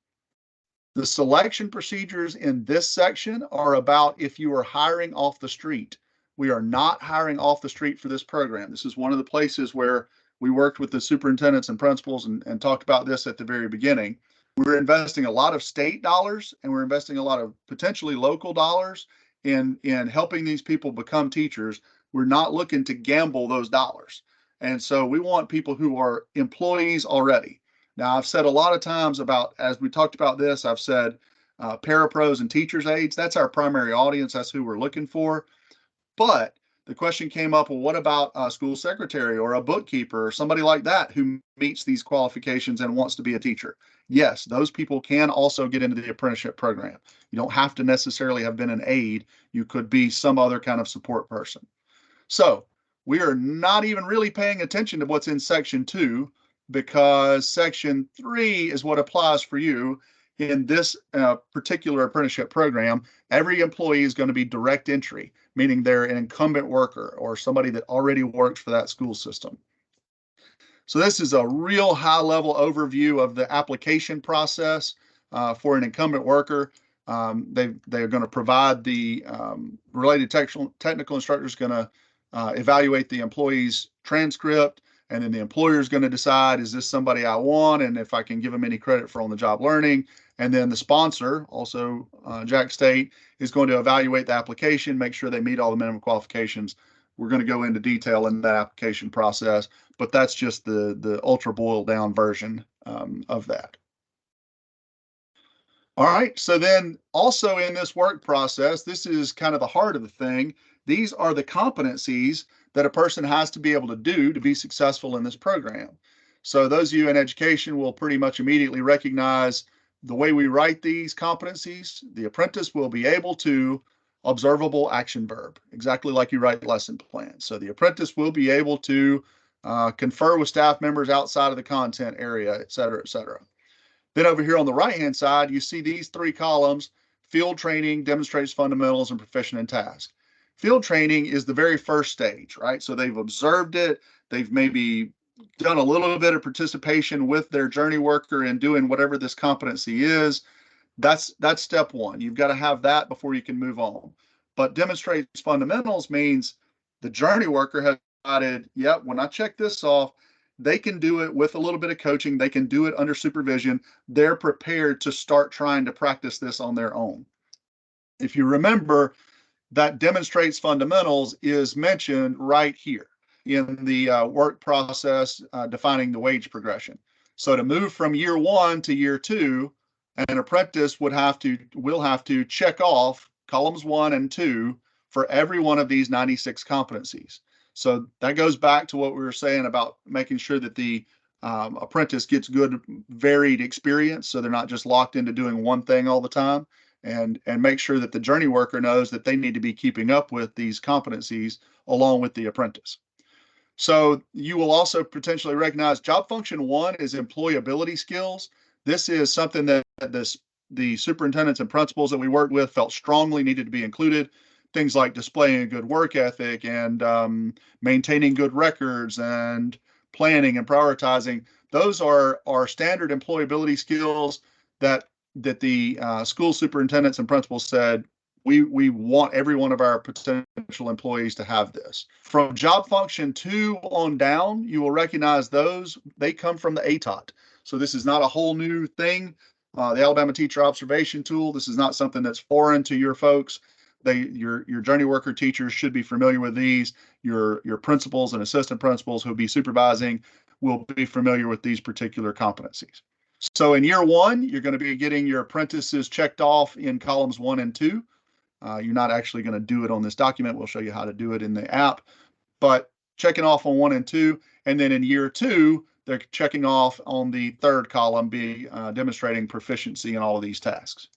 The selection procedures in this section are about if you are hiring off the street. We are not hiring off the street for this program. This is one of the places where we worked with the superintendents and principals and talked about this at the very beginning. We're investing a lot of state dollars and we're investing a lot of potentially local dollars in helping these people become teachers. We're not looking to gamble those dollars. And so we want people who are employees already. Now, I've said a lot of times about, as we talked about this, I've said parapros and teachers' aides, that's our primary audience. That's who we're looking for. But the question came up, well, what about a school secretary or a bookkeeper or somebody like that who meets these qualifications and wants to be a teacher? Yes, those people can also get into the apprenticeship program. You don't have to necessarily have been an aide. You could be some other kind of support person. So we are not even really paying attention to what's in section 2 because section 3 is what applies for you in this particular apprenticeship program. Every employee is going to be direct entry, meaning they're an incumbent worker or somebody that already works for that school system. So this is a real high-level overview of the application process for an incumbent worker. They're going to provide the related technical instructor is going to evaluate the employee's transcript, and then the employer is going to decide, is this somebody I want, and if I can give them any credit for on-the-job learning. And then the sponsor, also Jack State, is going to evaluate the application, make sure they meet all the minimum qualifications. We're going to go into detail in that application process, but that's just the ultra boiled down version of that. All right. So then also in this work process, this is kind of the heart of the thing. These are the competencies that a person has to be able to do to be successful in this program. So those of you in education will pretty much immediately recognize the way we write these competencies. The apprentice will be able to observable action verb, exactly like you write lesson plans. So the apprentice will be able to confer with staff members outside of the content area, et cetera, et cetera. Then over here on the right-hand side, you see these three columns: field training, demonstrates fundamentals, and proficient in task. Field training is the very first stage, right? So they've observed it. They've maybe done a little bit of participation with their journey worker in doing whatever this competency is. That's step one. You've got to have that before you can move on. But demonstrates fundamentals means the journey worker has decided, yep, when I check this off, they can do it with a little bit of coaching. They can do it under supervision. They're prepared to start trying to practice this on their own. If you remember, that demonstrates fundamentals is mentioned right here in the work process defining the wage progression. So to move from year one to year two, an apprentice will have to check off columns 1 and 2 for every one of these 96 competencies. So that goes back to what we were saying about making sure that the apprentice gets good varied experience, so they're not just locked into doing one thing all the time, and make sure that the journey worker knows that they need to be keeping up with these competencies along with the apprentice. So you will also potentially recognize job function 1 is employability skills. This is something that the superintendents and principals that we worked with felt strongly needed to be included. Things like displaying a good work ethic and maintaining good records and planning and prioritizing. Those are standard employability skills that the school superintendents and principals said, we want every one of our potential employees to have this. From job function 2 on down, you will recognize those. They come from the ATOT. So this is not a whole new thing. The Alabama Teacher Observation Tool, this is not something that's foreign to your folks. Your journey worker teachers should be familiar with these. Your principals and assistant principals who'll be supervising will be familiar with these particular competencies. So in year 1, you're going to be getting your apprentices checked off in columns 1 and 2. You're not actually going to do it on this document. We'll show you how to do it in the app, but checking off on 1 and 2. And then in year 2, they're checking off on the third column, demonstrating proficiency in all of these tasks.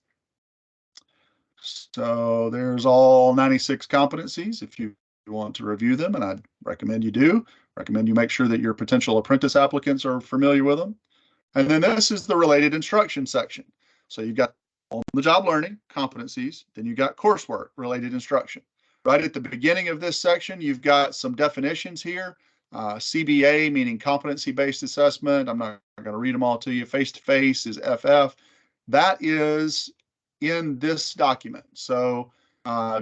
So there's all 96 competencies. If you want to review them, and I'd recommend you do, recommend you make sure that your potential apprentice applicants are familiar with them. And then this is the related instruction section. So you've got on the job learning competencies, then you've got coursework related instruction. Right at the beginning of this section, you've got some definitions here. CBA, meaning competency-based assessment. I'm not going to read them all to you. Face-to-face is FF. That is in this document. So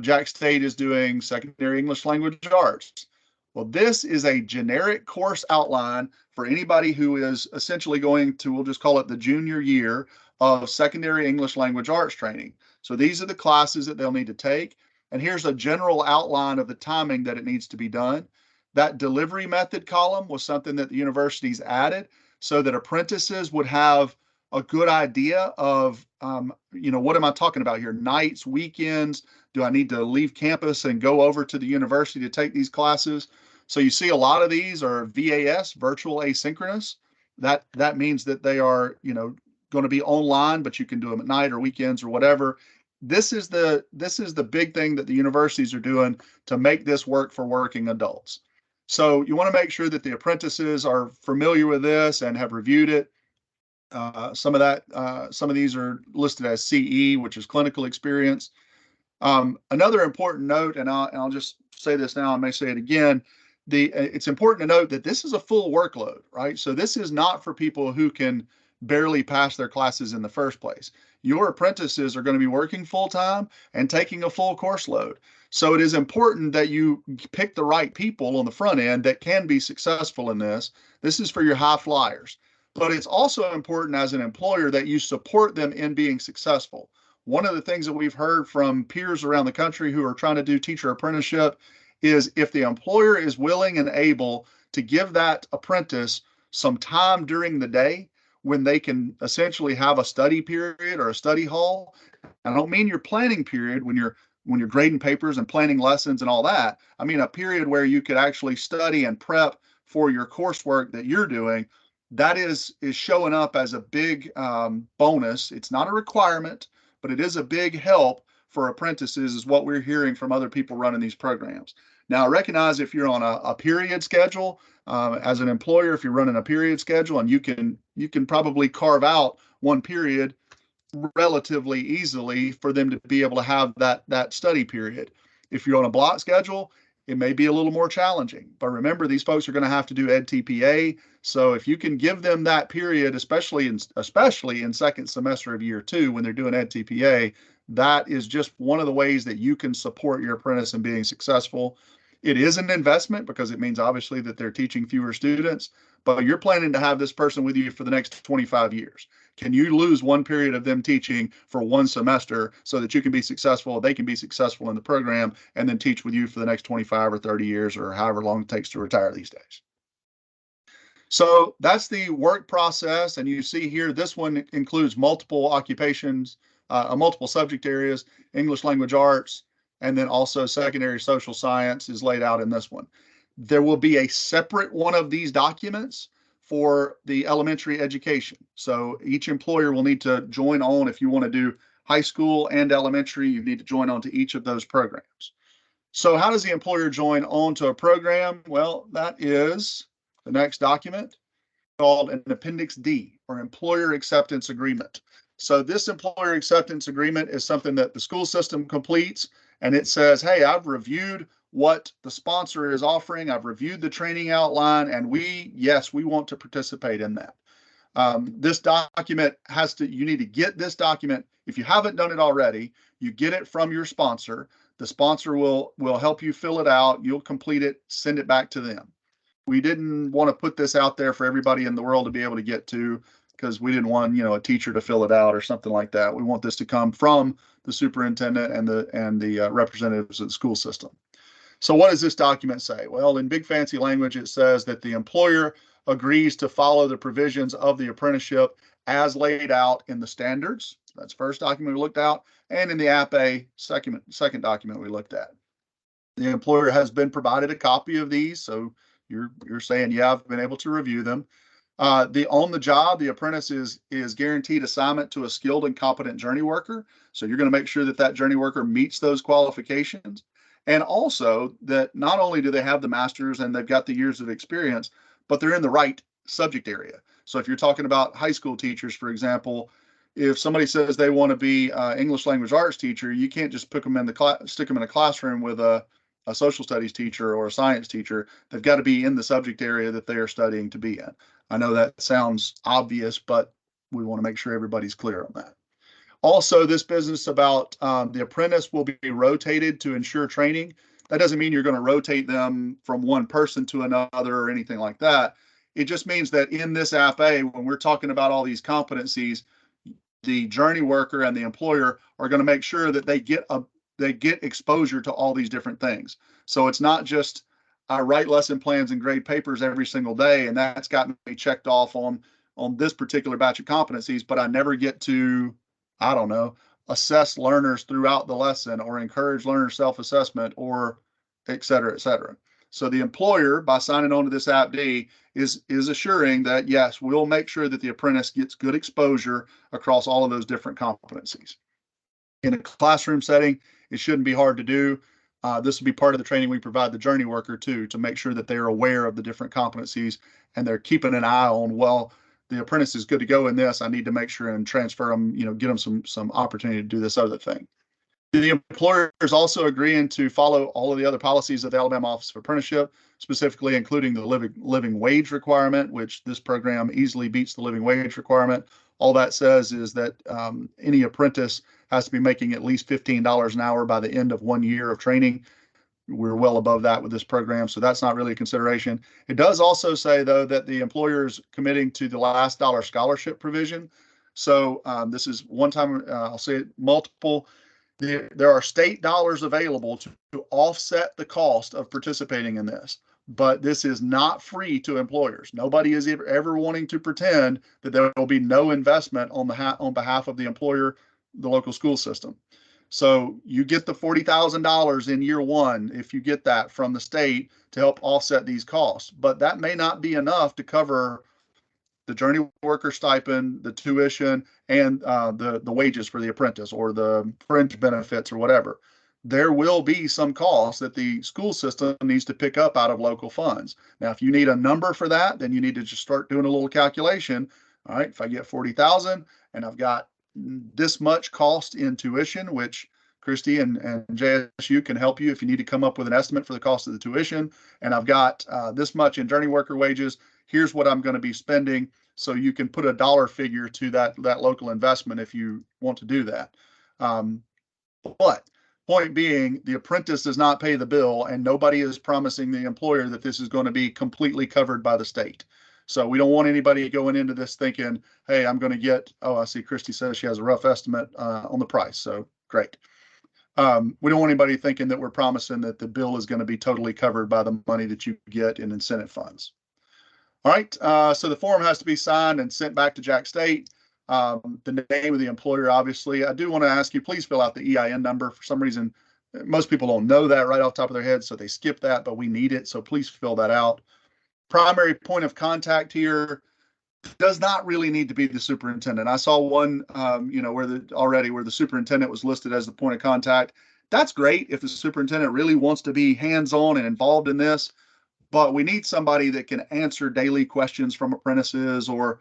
Jack State is doing secondary English language arts. Well, this is a generic course outline for anybody who is essentially going to, we'll just call it the junior year of secondary English language arts training. So these are the classes that they'll need to take. And here's a general outline of the timing that it needs to be done. That delivery method column was something that the universities added so that apprentices would have a good idea of, what am I talking about here? Nights, weekends, do I need to leave campus and go over to the university to take these classes? So you see a lot of these are VAS, virtual asynchronous. That means that they are, going to be online, but you can do them at night or weekends or whatever. This is the big thing that the universities are doing to make this work for working adults. So you want to make sure that the apprentices are familiar with this and have reviewed it. Some of these are listed as CE, which is clinical experience. Another important note, and I'll just say this now, I may say it again, it's important to note that this is a full workload, right? So this is not for people who can barely pass their classes in the first place. Your apprentices are going to be working full-time and taking a full course load. So it is important that you pick the right people on the front end that can be successful in this. This is for your high flyers. But it's also important as an employer that you support them in being successful. One of the things that we've heard from peers around the country who are trying to do teacher apprenticeship is if the employer is willing and able to give that apprentice some time during the day when they can essentially have a study period or a study hall. I don't mean your planning period when you're grading papers and planning lessons and all that. I mean a period where you could actually study and prep for your coursework that you're doing. That is showing up as a big bonus. It's not a requirement, but it is a big help for apprentices, is what we're hearing from other people running these programs. Now, recognize if you're on a period schedule, as an employer, if you're running a period schedule, and you can probably carve out one period relatively easily for them to be able to have that study period. If you're on a block schedule, it may be a little more challenging. But remember, these folks are going to have to do EdTPA. So if you can give them that period, especially in second semester of year 2 when they're doing EdTPA, that is just one of the ways that you can support your apprentice in being successful. It is an investment because it means obviously that they're teaching fewer students, but you're planning to have this person with you for the next 25 years. Can you lose one period of them teaching for one semester so that you can be successful, they can be successful in the program, and then teach with you for the next 25 or 30 years or however long it takes to retire these days? So that's the work process. And you see here, this one includes multiple occupations, multiple subject areas, English language arts, and then also secondary social science is laid out in this one. There will be a separate one of these documents for the elementary education. So each employer will need to join on. If you want to do high school and elementary, you need to join on to each of those programs. So how does the employer join on to a program? Well, that is the next document, called an Appendix D, or Employer Acceptance Agreement. So this Employer Acceptance Agreement is something that the school system completes, and it says, hey, I've reviewed what the sponsor is offering, I've reviewed the training outline, and we want to participate in that. This document you need to get this document. If you haven't done it already, you get it from your sponsor. The sponsor will help you fill it out. You'll complete it, send it back to them. We didn't want to put this out there for everybody in the world to be able to get to, because we didn't want, a teacher to fill it out or something like that. We want this to come from the superintendent and the representatives of the school system. So what does this document say? Well, in big fancy language, it says that the employer agrees to follow the provisions of the apprenticeship as laid out in the standards. That's the first document we looked at, and in the APA, second document we looked at. The employer has been provided a copy of these, so you're saying, yeah, I've been able to review them. On the job, the apprentice is guaranteed assignment to a skilled and competent journey worker. So you're going to make sure that journey worker meets those qualifications. And also that not only do they have the master's and they've got the years of experience, but they're in the right subject area. So if you're talking about high school teachers, for example, if somebody says they want to be an English language arts teacher, you can't just stick them in a classroom with a social studies teacher or a science teacher. They've got to be in the subject area that they are studying to be in. I know that sounds obvious, but we want to make sure everybody's clear on that. Also, this business about the apprentice will be rotated to ensure training. That doesn't mean you're going to rotate them from one person to another or anything like that. It just means that in this APA, when we're talking about all these competencies, the journey worker and the employer are going to make sure that they get exposure to all these different things. So it's not just I write lesson plans and grade papers every single day, and that's gotten me checked off on this particular batch of competencies, but I never get to, I don't know, assess learners throughout the lesson or encourage learner self-assessment or et cetera, et cetera. So the employer, by signing on to this APD, is assuring that, yes, we'll make sure that the apprentice gets good exposure across all of those different competencies. In a classroom setting, it shouldn't be hard to do. This will be part of the training we provide the journey worker to make sure that they are aware of the different competencies and they're keeping an eye on, well, the apprentice is good to go in this. I need to make sure and transfer them, get them some opportunity to do this other thing. The employer is also agreeing to follow all of the other policies of the Alabama Office of Apprenticeship, specifically including the living wage requirement, which this program easily beats the living wage requirement. All that says is that any apprentice has to be making at least $15 an hour by the end of 1 year of training. We're well above that with this program, so that's not really a consideration. It does also say, though, that the employer is committing to the last dollar scholarship provision. So this is one time, I'll say it multiple. There are state dollars available to offset the cost of participating in this. but this is not free to employers. Nobody is ever wanting to pretend that there will be no investment on behalf of the employer, the local school system. So you get the $40,000 in year one if you get that from the state to help offset these costs, but that may not be enough to cover the journey worker stipend, the tuition, and the wages for the apprentice or the fringe benefits or whatever. There will be some costs that the school system needs to pick up out of local funds. Now, if you need a number for that, then you need to just start doing a little calculation. All right, if I get 40,000 and I've got this much cost in tuition, which Christy and JSU can help you if you need to come up with an estimate for the cost of the tuition, and I've got this much in journey worker wages, here's what I'm going to be spending. So you can put a dollar figure to that local investment if you want to do that. But point being, the apprentice does not pay the bill, and nobody is promising the employer that this is going to be completely covered by the state. So we don't want anybody going into this thinking, hey, I'm going to get, oh, I see Christy says she has a rough estimate on the price. So great. We don't want anybody thinking that we're promising that the bill is going to be totally covered by the money that you get in incentive funds. All right, so the form has to be signed and sent back to Jack State. The name of the employer, obviously. I do want to ask you, please fill out the EIN number. For some reason, most people don't know that right off the top of their head, so they skip that, but we need it, so please fill that out. Primary point of contact here does not really need to be the superintendent. I saw one, where the superintendent was listed as the point of contact. That's great if the superintendent really wants to be hands-on and involved in this, but we need somebody that can answer daily questions from apprentices or,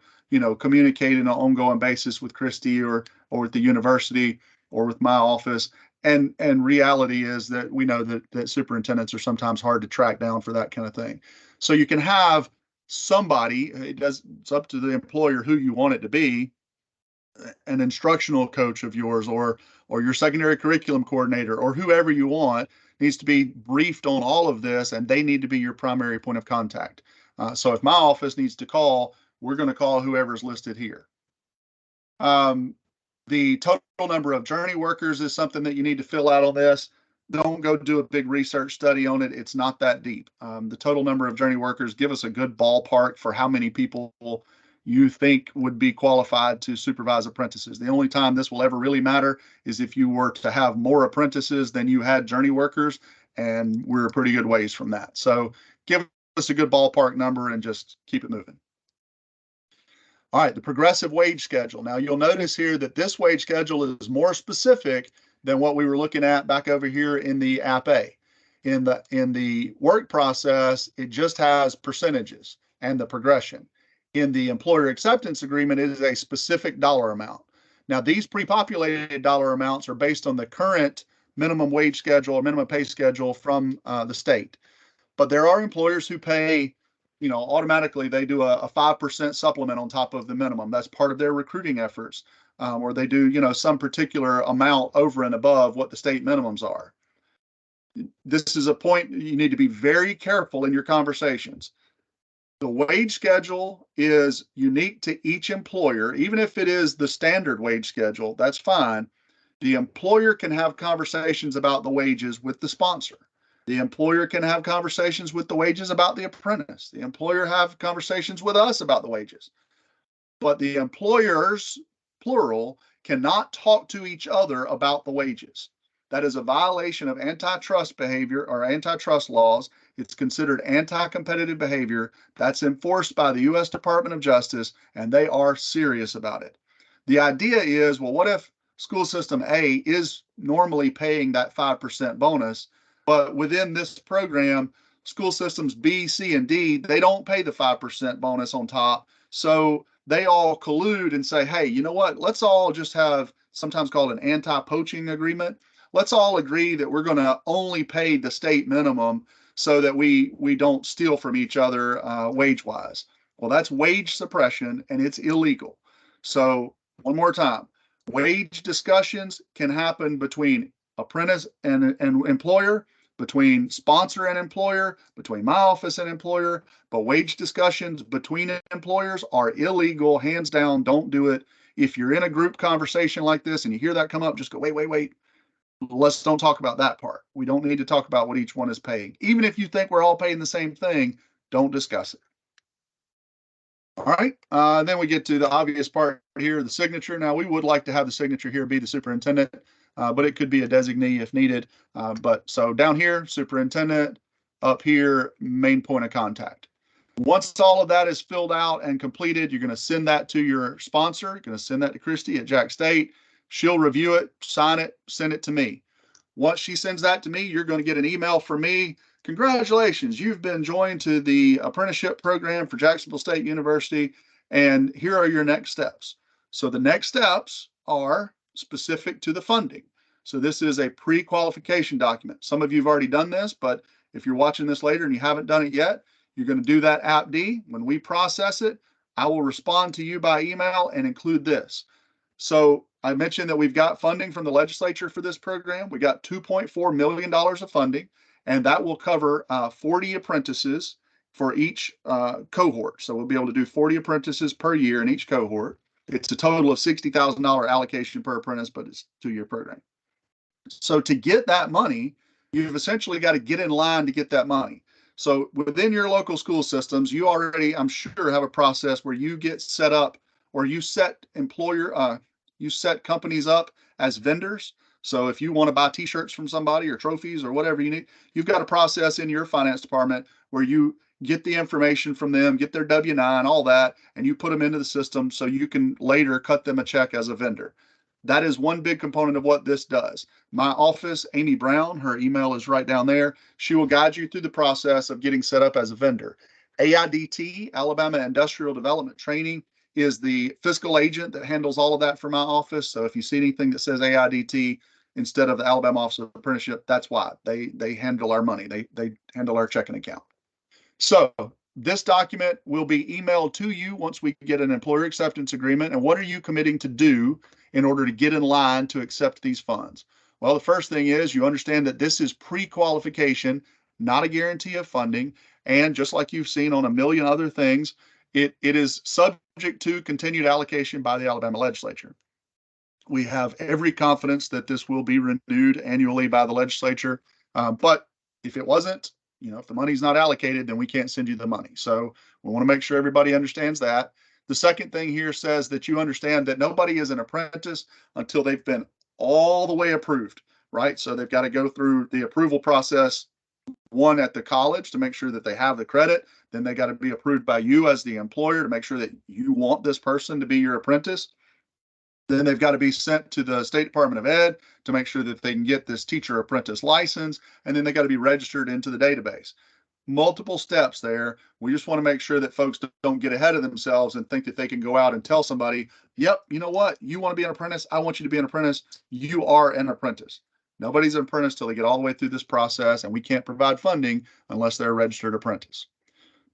communicate on an ongoing basis with Christy or with the university or with my office. And reality is that we know that superintendents are sometimes hard to track down for that kind of thing. So you can have somebody, it's up to the employer who you want it to be, an instructional coach of yours or your secondary curriculum coordinator or whoever you want needs to be briefed on all of this, and they need to be your primary point of contact. So if my office needs to call, we're going to call whoever's listed here. The total number of journey workers is something that you need to fill out on this. Don't go do a big research study on it. It's not that deep. The total number of journey workers, give us a good ballpark for how many people you think would be qualified to supervise apprentices. The only time this will ever really matter is if you were to have more apprentices than you had journey workers, and we're a pretty good ways from that. So give us a good ballpark number and just keep it moving. All right, the progressive wage schedule. Now you'll notice here that this wage schedule is more specific than what we were looking at back over here in the App A. In the work process, it just has percentages and the progression. In the employer acceptance agreement, it is a specific dollar amount. Now, these pre-populated dollar amounts are based on the current minimum wage schedule or minimum pay schedule from the state. But there are employers who pay, automatically they do a 5% supplement on top of the minimum. That's part of their recruiting efforts, or they do, some particular amount over and above what the state minimums are. This is a point you need to be very careful in your conversations. The wage schedule is unique to each employer. Even if it is the standard wage schedule, that's fine. The employer can have conversations about the wages with the sponsor. The employer can have conversations with the wages about the apprentice. The employer have conversations with us about the wages. But the employers, plural, cannot talk to each other about the wages. That is a violation of antitrust behavior or antitrust laws. It's considered anti-competitive behavior. That's enforced by the U.S. Department of Justice, and they are serious about it. The idea is, well, what if school system A is normally paying that 5% bonus, but within this program, school systems B, C, and D, they don't pay the 5% bonus on top. So they all collude and say, hey, you know what? Let's all just have sometimes called an anti-poaching agreement. Let's all agree that we're going to only pay the state minimum so that we don't steal from each other wage-wise. Well, that's wage suppression, and it's illegal. So one more time, wage discussions can happen between apprentice and employer, between sponsor and employer, between my office and employer, but wage discussions between employers are illegal, hands down. Don't do it. If you're in a group conversation like this and you hear that come up, just go, wait. let's don't talk about that part. We don't need to talk about what each one is paying. Even if you think we're all paying the same thing, don't discuss it. All right, then we get to the obvious part here, the signature. Now, we would like to have the signature here be the superintendent, but it could be a designee if needed. But so down here, superintendent, up here, main point of contact. Once all of that is filled out and completed, you're going to send that to your sponsor. You're going to send that to Christy at Jack State. She'll review it, sign it, send it to me. Once she sends that to me, you're going to get an email from me. Congratulations, you've been joined to the apprenticeship program for Jacksonville State University, and here are your next steps. So the next steps are specific to the funding. So this is a pre-qualification document. Some of you have already done this, but if you're watching this later and you haven't done it yet, you're going to do that App D. When we process it, I will respond to you by email and include this. So I mentioned that we've got funding from the legislature for this program. We got $2.4 million of funding, and that will cover 40 apprentices for each cohort. So we'll be able to do 40 apprentices per year in each cohort. It's a total of $60,000 allocation per apprentice, but it's a 2-year program. So to get that money, you've essentially got to get in line to get that money. So within your local school systems, you already, I'm sure, have a process where you get set up, or you set you set companies up as vendors. So if you want to buy t-shirts from somebody or trophies or whatever you need, you've got a process in your finance department where you get the information from them, get their W-9, all that, and you put them into the system so you can later cut them a check as a vendor. That is one big component of what this does. My office, Amy Brown, her email is right down there. She will guide you through the process of getting set up as a vendor. AIDT, Alabama Industrial Development Training, is the fiscal agent that handles all of that for my office. So if you see anything that says AIDT instead of the Alabama Office of Apprenticeship, that's why. They handle our money. They handle our checking account. So this document will be emailed to you once we get an employer acceptance agreement. And what are you committing to do in order to get in line to accept these funds? Well, the first thing is you understand that this is pre-qualification, not a guarantee of funding. And just like you've seen on a million other things, it is subject to continued allocation by the Alabama legislature. We have every confidence that this will be renewed annually by the legislature. But if it wasn't, if the money's not allocated, then we can't send you the money. So we want to make sure everybody understands that. The second thing here says that you understand that nobody is an apprentice until they've been all the way approved, right? So they've got to go through the approval process, one at the college to make sure that they have the credit. Then they got to be approved by you as the employer to make sure that you want this person to be your apprentice. Then they've got to be sent to the State Department of Ed to make sure that they can get this teacher apprentice license. And then they got to be registered into the database. Multiple steps there. We just want to make sure that folks don't get ahead of themselves and think that they can go out and tell somebody, yep, you know what? You want to be an apprentice? I want you to be an apprentice. You are an apprentice. Nobody's an apprentice till they get all the way through this process, and we can't provide funding unless they're a registered apprentice.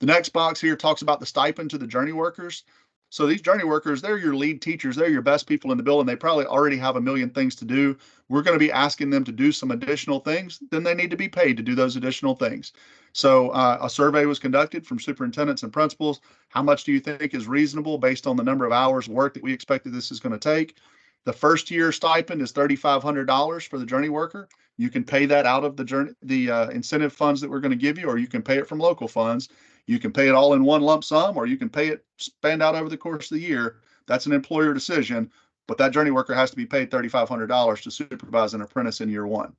The next box here talks about the stipend to the journey workers. So these journey workers, they're your lead teachers. They're your best people in the building. They probably already have a million things to do. We're going to be asking them to do some additional things. Then they need to be paid to do those additional things. So a survey was conducted from superintendents and principals. How much do you think is reasonable based on the number of hours of work that we expected this is going to take? The first year stipend is $3,500 for the journey worker. You can pay that out of the incentive funds that we're going to give you, or you can pay it from local funds. You can pay it all in one lump sum, or you can pay it spanned out over the course of the year. That's an employer decision, but that journey worker has to be paid $3,500 to supervise an apprentice in year one.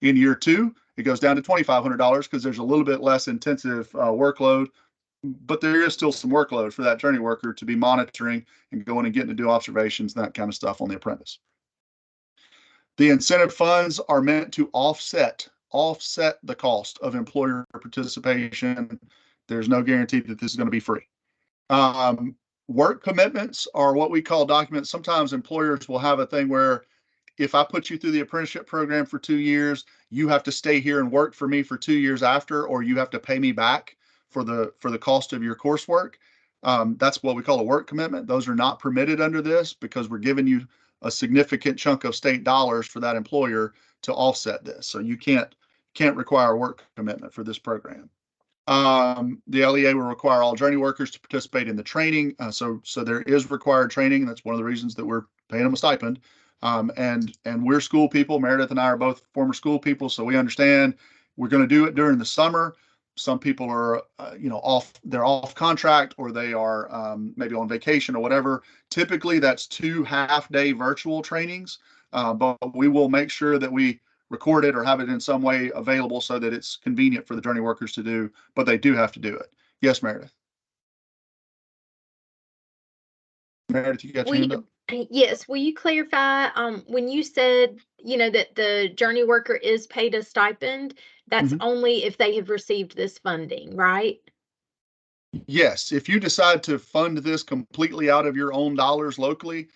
In year two, it goes down to $2,500 because there's a little bit less intensive workload, but there is still some workload for that journey worker to be monitoring and going and getting to do observations and that kind of stuff on the apprentice. The incentive funds are meant to offset the cost of employer participation. There's no guarantee that this is going to be free. Work commitments are what we call documents. Sometimes employers will have a thing where if I put you through the apprenticeship program for 2 years, you have to stay here and work for me for 2 years after, or you have to pay me back for the cost of your coursework. That's what we call a work commitment. Those are not permitted under this because we're giving you a significant chunk of state dollars for that employer to offset this. So you can't require a work commitment for this program. The LEA will require all journey workers to participate in the training. So there is required training. That's one of the reasons that we're paying them a stipend. And we're school people. Meredith and I are both former school people, so we understand we're going to do it during the summer. Some people are, they're off contract, or they are maybe on vacation or whatever. Typically, that's 2 half-day virtual trainings, but we will make sure that we record it or have it in some way available so that it's convenient for the journey workers to do, but they do have to do it. Yes, Meredith. Meredith, you got your hand up?
Yes, will you clarify, when you said, that the journey worker is paid a stipend, that's only if they have received this funding, right?
Yes, if you decide to fund this completely out of your own dollars locally,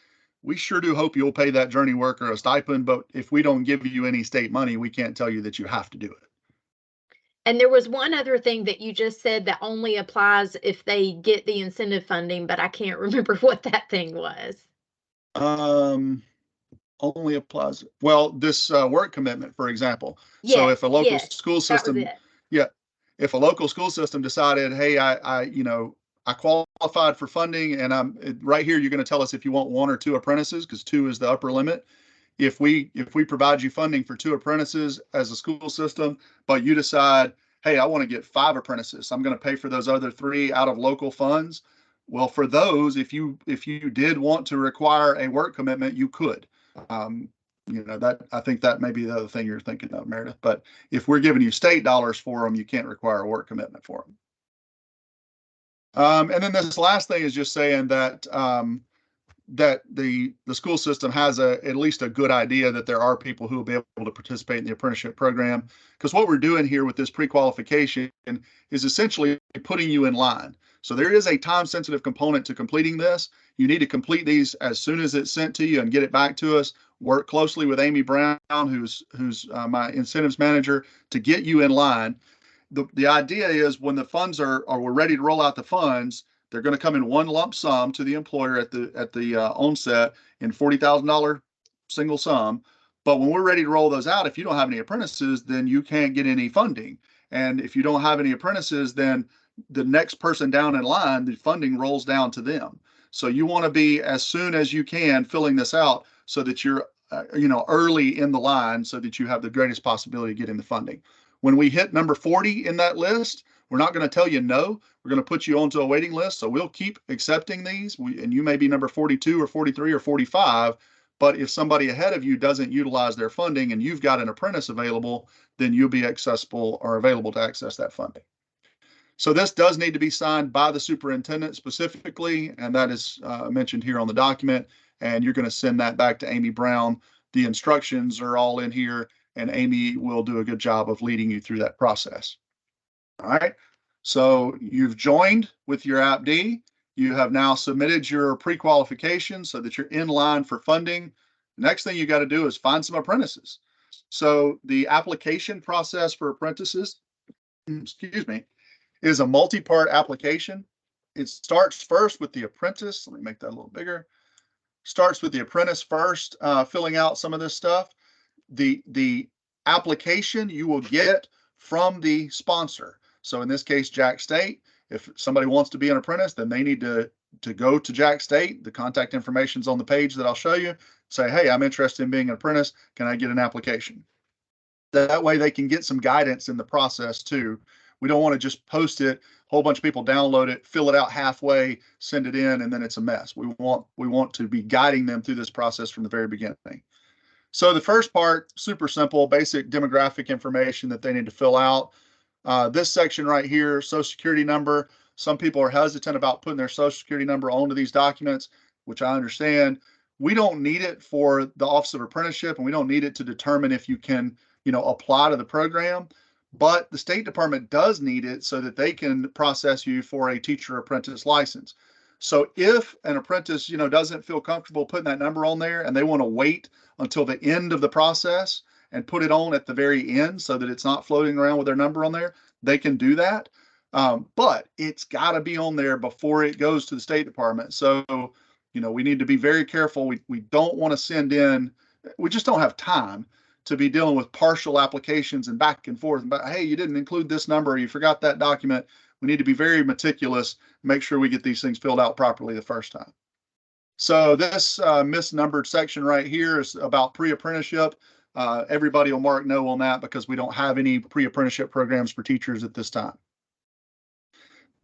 we sure do hope you'll pay that journey worker a stipend, but if we don't give you any state money, we can't tell you that you have to do it.
And there was one other thing that you just said that only applies if they get the incentive funding, but I can't remember what that thing was.
Only applies, well, this work commitment, for example. So
Yes,
if a local
yes,
school
that was
system,
it.
yeah, if a local school system decided, hey, I qualified for funding, and right here, you're going to tell us if you want 1 or 2 apprentices, because 2 is the upper limit. If we provide you funding for 2 apprentices as a school system, but you decide, hey, I want to get 5 apprentices, I'm going to pay for those other 3 out of local funds. Well, for those, if you did want to require a work commitment, you could. That, I think that may be the other thing you're thinking of, Meredith. But if we're giving you state dollars for them, you can't require a work commitment for them. And then this last thing is just saying that that the school system has at least a good idea that there are people who will be able to participate in the apprenticeship program. Because what we're doing here with this pre-qualification is essentially putting you in line. So there is a time-sensitive component to completing this. You need to complete these as soon as it's sent to you and get it back to us. Work closely with Amy Brown, who's my incentives manager, to get you in line. The idea is when the funds are we're ready to roll out the funds, they're going to come in one lump sum to the employer at the onset in $40,000 single sum. But when we're ready to roll those out, if you don't have any apprentices, then you can't get any funding. And if you don't have any apprentices, then the next person down in line, the funding rolls down to them. So you want to be, as soon as you can, filling this out so that you're early in the line, so that you have the greatest possibility of getting the funding. When we hit number 40 in that list, we're not going to tell you no. We're going to put you onto a waiting list. So we'll keep accepting these. And you may be number 42 or 43 or 45. But if somebody ahead of you doesn't utilize their funding and you've got an apprentice available, then you'll be accessible or available to access that funding. So this does need to be signed by the superintendent specifically, and that is mentioned here on the document. And you're going to send that back to Amy Brown. The instructions are all in here, and Amy will do a good job of leading you through that process. All right. So you've joined with your AppD. You have now submitted your pre-qualification so that you're in line for funding. The next thing you got to do is find some apprentices. So the application process for apprentices, excuse me, is a multi-part application. It starts first with the apprentice. Let me make that a little bigger. Starts with the apprentice first, filling out some of this stuff. The application you will get from the sponsor. So in this case, Jack State. If somebody wants to be an apprentice, then they need to go to Jack State. The contact information is on the page that I'll show you. Say, hey, I'm interested in being an apprentice. Can I get an application? That way they can get some guidance in the process too. We don't want to just post it, a whole bunch of people download it, fill it out halfway, send it in, and then it's a mess. We want to be guiding them through this process from the very beginning. So the first part, super simple, basic demographic information that they need to fill out. This section right here, Social Security number. Some people are hesitant about putting their Social Security number onto these documents, which I understand. We don't need it for the Office of Apprenticeship, and we don't need it to determine if you can, apply to the program. But the State Department does need it so that they can process you for a teacher apprentice license. So if an apprentice, doesn't feel comfortable putting that number on there and they want to wait until the end of the process and put it on at the very end so that it's not floating around with their number on there, they can do that. But it's got to be on there before it goes to the State Department. So, we need to be very careful. We don't want to send in, we just don't have time to be dealing with partial applications and back and forth. But hey, you didn't include this number, you forgot that document. We need to be very meticulous, make sure we get these things filled out properly the first time. So this misnumbered section right here is about pre-apprenticeship. Everybody will mark no on that because we don't have any pre-apprenticeship programs for teachers at this time.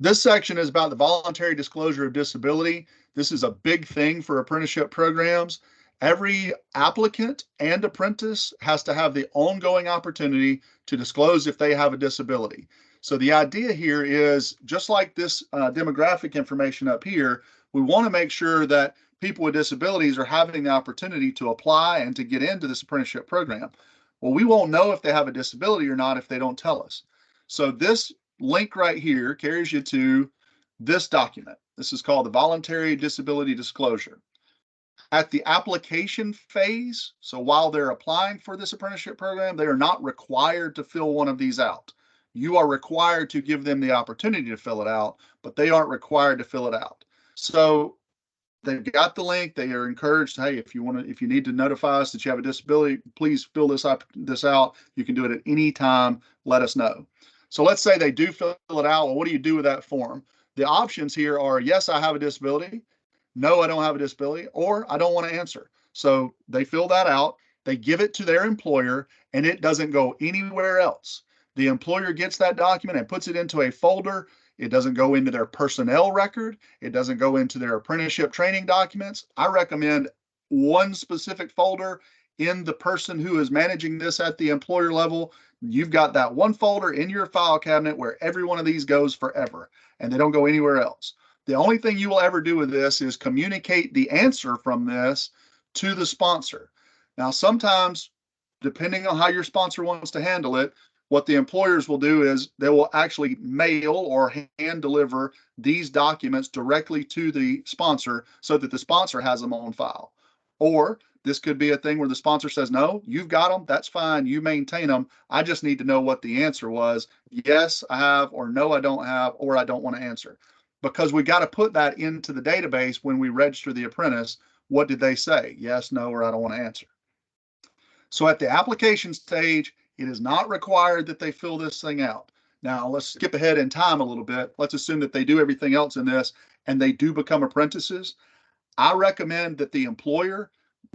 This section is about the voluntary disclosure of disability. This is a big thing for apprenticeship programs. Every applicant and apprentice has to have the ongoing opportunity to disclose if they have a disability. So the idea here is, just like this demographic information up here, we want to make sure that people with disabilities are having the opportunity to apply and to get into this apprenticeship program. Well, we won't know if they have a disability or not if they don't tell us. So this link right here carries you to this document. This is called the Voluntary Disability Disclosure. At the application phase, so while they're applying for this apprenticeship program, they are not required to fill one of these out. You are required to give them the opportunity to fill it out, but they aren't required to fill it out. So they've got the link. They are encouraged, hey, if you need to notify us that you have a disability, please fill this out. You can do it at any time. Let us know. So let's say they do fill it out. Well, what do you do with that form? The options here are, yes, I have a disability. No, I don't have a disability, or I don't want to answer. So they fill that out. They give it to their employer, and it doesn't go anywhere else. The employer gets that document and puts it into a folder. It doesn't go into their personnel record. It doesn't go into their apprenticeship training documents. I recommend one specific folder in the person who is managing this at the employer level. You've got that one folder in your file cabinet where every one of these goes forever, and they don't go anywhere else. The only thing you will ever do with this is communicate the answer from this to the sponsor. Now, sometimes, depending on how your sponsor wants to handle it, what the employers will do is they will actually mail or hand deliver these documents directly to the sponsor so that the sponsor has them on file. Or this could be a thing where the sponsor says, no, you've got them. That's fine. You maintain them. I just need to know what the answer was. Yes, I have, or no, I don't have, or I don't want to answer. Because we got to put that into the database when we register the apprentice. What did they say? Yes, no, or I don't want to answer. So at the application stage, it is not required that they fill this thing out. Now, let's skip ahead in time a little bit. Let's assume that they do everything else in this and they do become apprentices. I recommend that the employer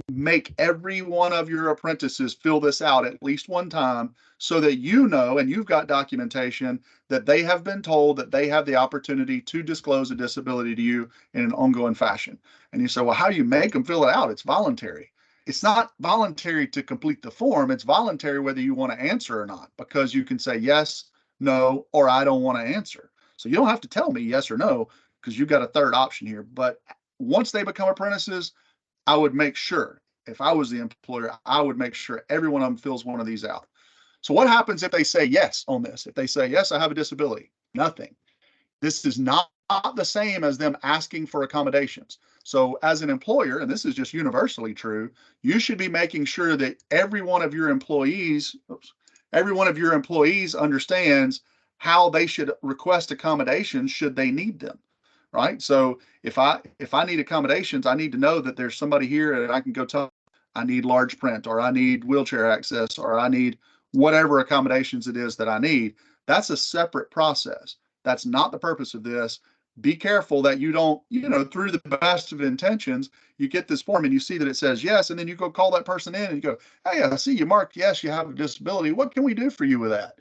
make every one of your apprentices fill this out at least one time so that you know, and you've got documentation that they have been told that they have the opportunity to disclose a disability to you in an ongoing fashion. And you say, well, how do you make them fill it out? It's voluntary. It's not voluntary to complete the form. It's voluntary whether you want to answer or not, because you can say yes, no, or I don't want to answer. So you don't have to tell me yes or no, because you've got a third option here. But once they become apprentices, I would make sure, if I was the employer, I would make sure every one of them fills one of these out. So what happens if they say yes on this? If they say, yes, I have a disability, nothing. This is not the same as them asking for accommodations. So as an employer, and this is just universally true, you should be making sure that every one of your employees understands how they should request accommodations should they need them. Right. So if I need accommodations, I need to know that there's somebody here and I can go tell I need large print, or I need wheelchair access, or I need whatever accommodations it is that I need. That's a separate process. That's not the purpose of this. Be careful that you don't, through the best of intentions, you get this form and you see that it says yes, and then you go call that person in and you go, hey, I see you marked yes, you have a disability. What can we do for you with that?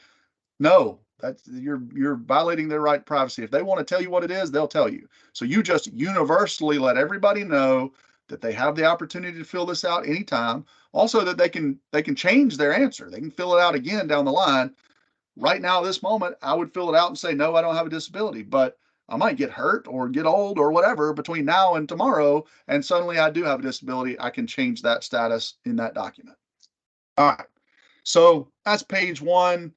No, that's you're violating their right to privacy. If they want to tell you what it is, they'll tell you. So you just universally let everybody know that they have the opportunity to fill this out anytime. Also, that they can change their answer. They can fill it out again down the line. Right now, this moment, I would fill it out and say, no, I don't have a disability, but I might get hurt or get old or whatever between now and tomorrow, and suddenly I do have a disability. I can change that status in that document. All right. So that's page one.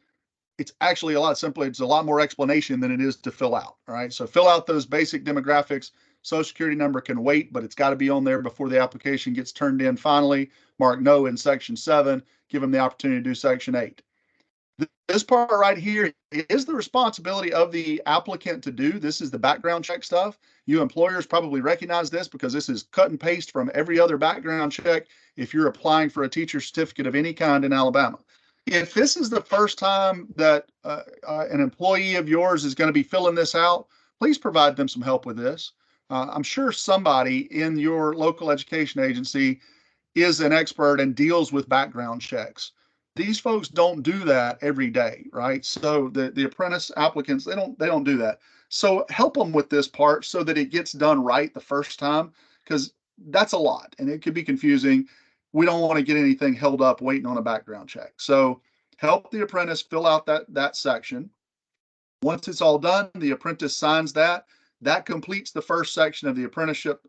It's actually a lot simpler. It's a lot more explanation than it is to fill out. All right. So fill out those basic demographics. Social security number can wait, but it's got to be on there before the application gets turned in finally. Mark no in section 7. Give them the opportunity to do section 8. This part right here is the responsibility of the applicant to do. This is the background check stuff. You employers probably recognize this because this is cut and paste from every other background check if you're applying for a teacher certificate of any kind in Alabama. If this is the first time that an employee of yours is going to be filling this out, please provide them some help with this. I'm sure somebody in your local education agency is an expert and deals with background checks. These folks don't do that every day, right? So the apprentice applicants, they don't do that. So help them with this part so that it gets done right the first time, because that's a lot and it could be confusing. We don't want to get anything held up waiting on a background check. So help the apprentice fill out that section. Once it's all done, the apprentice signs that. That completes the first section of the apprenticeship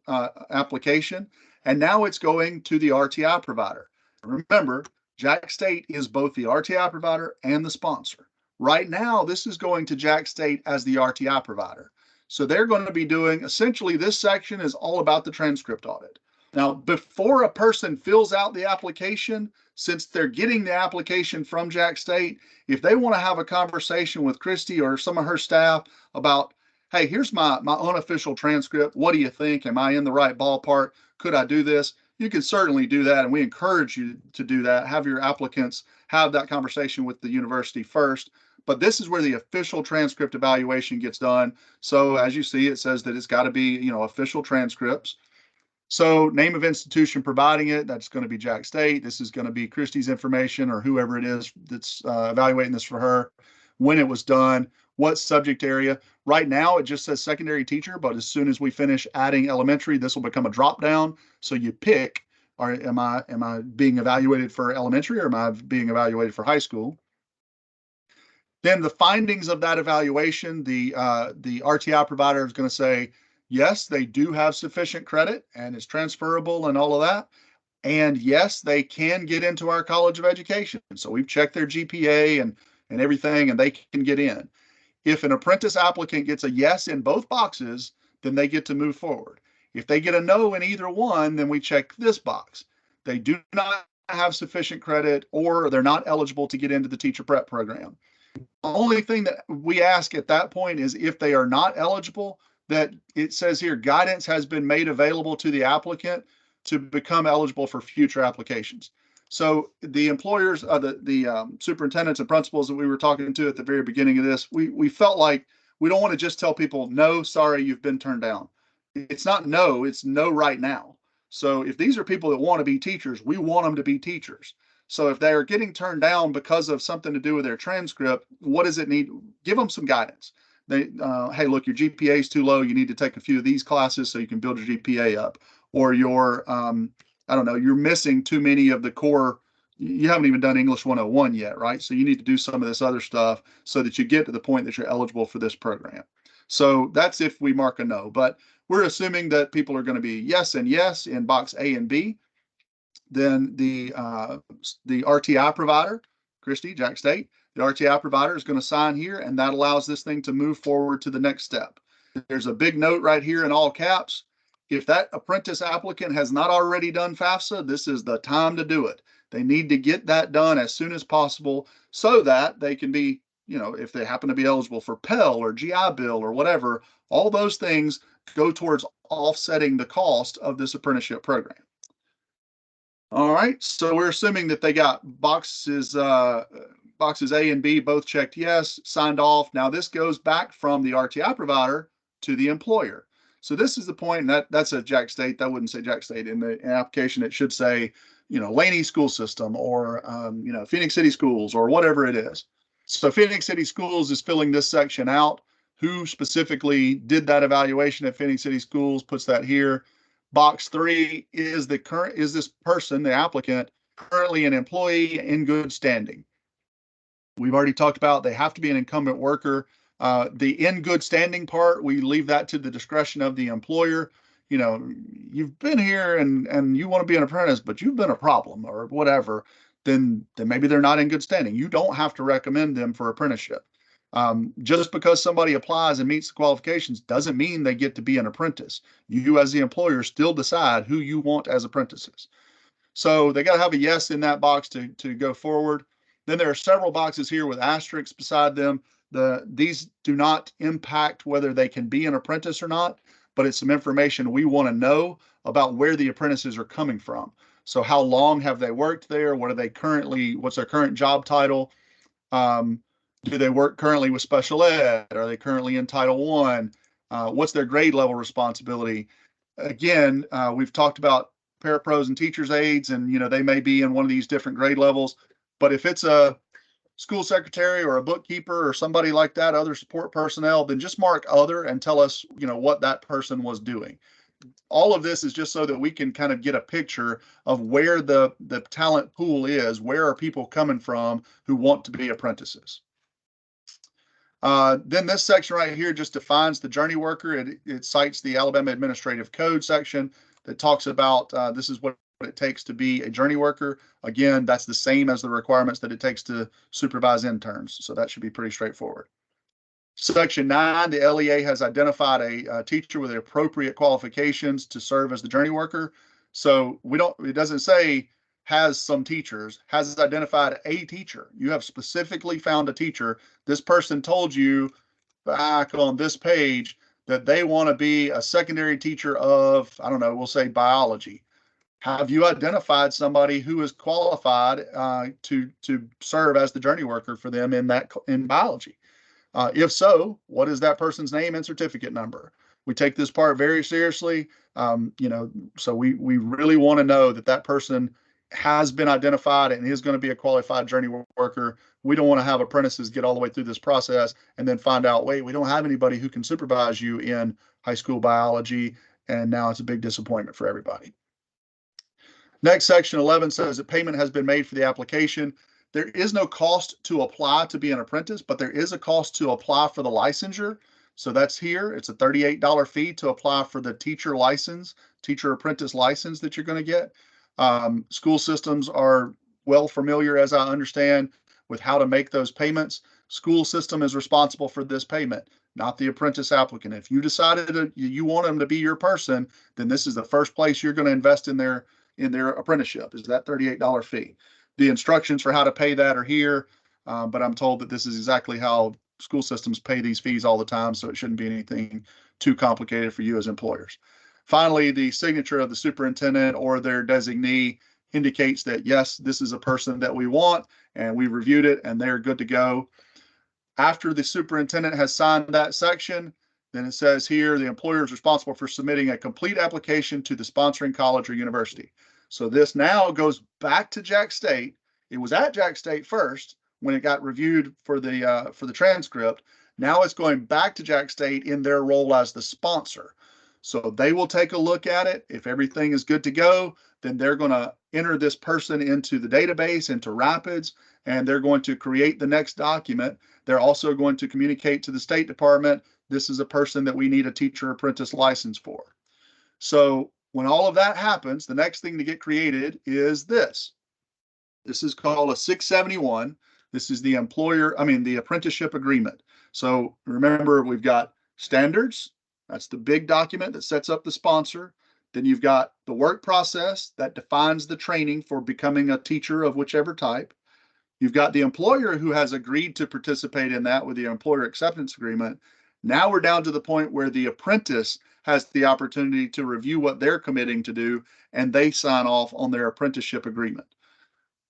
application. And now it's going to the RTI provider. Remember, Jack State is both the RTI provider and the sponsor. Right now, this is going to Jack State as the RTI provider. So they're going to be doing, essentially, this section is all about the transcript audit. Now, before a person fills out the application, since they're getting the application from Jack State, if they want to have a conversation with Christy or some of her staff about, hey, here's my unofficial transcript. What do you think? Am I in the right ballpark? Could I do this? You can certainly do that, and we encourage you to do that. Have your applicants have that conversation with the university first. But this is where the official transcript evaluation gets done. So as you see, it says that it's got to be, official transcripts. So name of institution providing it, that's going to be Jack State. This is going to be Christy's information or whoever it is that's evaluating this for her, when it was done, what subject area. Right now, it just says secondary teacher, but as soon as we finish adding elementary, this will become a drop down. So you pick, am I being evaluated for elementary or am I being evaluated for high school? Then the findings of that evaluation, the RTI provider is going to say, yes, they do have sufficient credit and it's transferable and all of that. And yes, they can get into our College of Education. So we've checked their GPA and everything, and they can get in. If an apprentice applicant gets a yes in both boxes, then they get to move forward. If they get a no in either one, then we check this box. They do not have sufficient credit or they're not eligible to get into the teacher prep program. The only thing that we ask at that point is if they are not eligible, that it says here, guidance has been made available to the applicant to become eligible for future applications. So the employers, the superintendents and principals that we were talking to at the very beginning of this, we felt like we don't want to just tell people, no, sorry, you've been turned down. It's not no, it's no right now. So if these are people that want to be teachers, we want them to be teachers. So if they are getting turned down because of something to do with their transcript, what does it need? Give them some guidance. Hey, look, your GPA is too low. You need to take a few of these classes so you can build your GPA up. Or you're, you're missing too many of the core. You haven't even done English 101 yet, right? So you need to do some of this other stuff so that you get to the point that you're eligible for this program. So that's if we mark a no. But we're assuming that people are going to be yes and yes in box A and B. Then the RTI provider, Christy, Jack State, the RTI provider is going to sign here, and that allows this thing to move forward to the next step. There's a big note right here in all caps. If that apprentice applicant has not already done FAFSA, this is the time to do it. They need to get that done as soon as possible so that they can be, if they happen to be eligible for Pell or GI Bill or whatever, all those things go towards offsetting the cost of this apprenticeship program. All right, so we're assuming that they got boxes A and B both checked yes, signed off. Now this goes back from the RTI provider to the employer. So this is the point, and that's a Jack State. That wouldn't say Jack State in the application. It should say, Laney School System or, Phoenix City Schools or whatever it is. So Phoenix City Schools is filling this section out. Who specifically did that evaluation at Phoenix City Schools puts that here. Box 3 is this person, the applicant, currently an employee in good standing. We've already talked about they have to be an incumbent worker. The in good standing part, we leave that to the discretion of the employer. You've been here and you want to be an apprentice, but you've been a problem or whatever, then maybe they're not in good standing. You don't have to recommend them for apprenticeship. Just because somebody applies and meets the qualifications doesn't mean they get to be an apprentice. You as the employer still decide who you want as apprentices. So they got to have a yes in that box to go forward. Then there are several boxes here with asterisks beside them. These do not impact whether they can be an apprentice or not, but it's some information we want to know about where the apprentices are coming from. So how long have they worked there? What's their current job title? Do they work currently with special ed? Are they currently in Title I? What's their grade level responsibility? Again, we've talked about parapros and teachers aides, and they may be in one of these different grade levels. But if it's a school secretary or a bookkeeper or somebody like that, other support personnel, then just mark other and tell us, what that person was doing. All of this is just so that we can kind of get a picture of where the talent pool is, where are people coming from who want to be apprentices. Then this section right here just defines the journey worker. It cites the Alabama Administrative Code section that talks about this is what it takes to be a journey worker. Again, that's the same as the requirements that it takes to supervise interns. So that should be pretty straightforward. Section 9, the LEA has identified a teacher with the appropriate qualifications to serve as the journey worker. So it doesn't say has some teachers, has identified a teacher. You have specifically found a teacher. This person told you back on this page that they want to be a secondary teacher of, I don't know, we'll say biology. Have you identified somebody who is qualified to serve as the journey worker for them in biology? If so, what is that person's name and certificate number? We take this part very seriously. So we really want to know that person has been identified and is going to be a qualified journey worker. We don't want to have apprentices get all the way through this process and then find out, wait, we don't have anybody who can supervise you in high school biology. And now it's a big disappointment for everybody. Next, section 11 says that payment has been made for the application. There is no cost to apply to be an apprentice, but there is a cost to apply for the licensure. So that's here. It's a $38 fee to apply for the teacher license, teacher apprentice license that you're going to get. School systems are well familiar, as I understand, with how to make those payments. School system is responsible for this payment, not the apprentice applicant. If you decided you want them to be your person, then this is the first place you're going to invest in their apprenticeship, is that $38 fee. The instructions for how to pay that are here, but I'm told that this is exactly how school systems pay these fees all the time, so it shouldn't be anything too complicated for you as employers. Finally, the signature of the superintendent or their designee indicates that, yes, this is a person that we want, and we reviewed it, and they're good to go. After the superintendent has signed that section, then it says here, the employer is responsible for submitting a complete application to the sponsoring college or university. So this now goes back to Jack State. It was at Jack State first when it got reviewed for the transcript. Now it's going back to Jack State in their role as the sponsor. So they will take a look at it. If everything is good to go, then they're going to enter this person into the database, into Rapids, and they're going to create the next document. They're also going to communicate to the State Department, this is a person that we need a teacher apprentice license for. So when all of that happens, the next thing to get created is this. This is called a 671. This is the apprenticeship agreement. So remember, we've got standards. That's the big document that sets up the sponsor. Then you've got the work process that defines the training for becoming a teacher of whichever type. You've got the employer who has agreed to participate in that with the employer acceptance agreement. Now we're down to the point where the apprentice has the opportunity to review what they're committing to do, and they sign off on their apprenticeship agreement.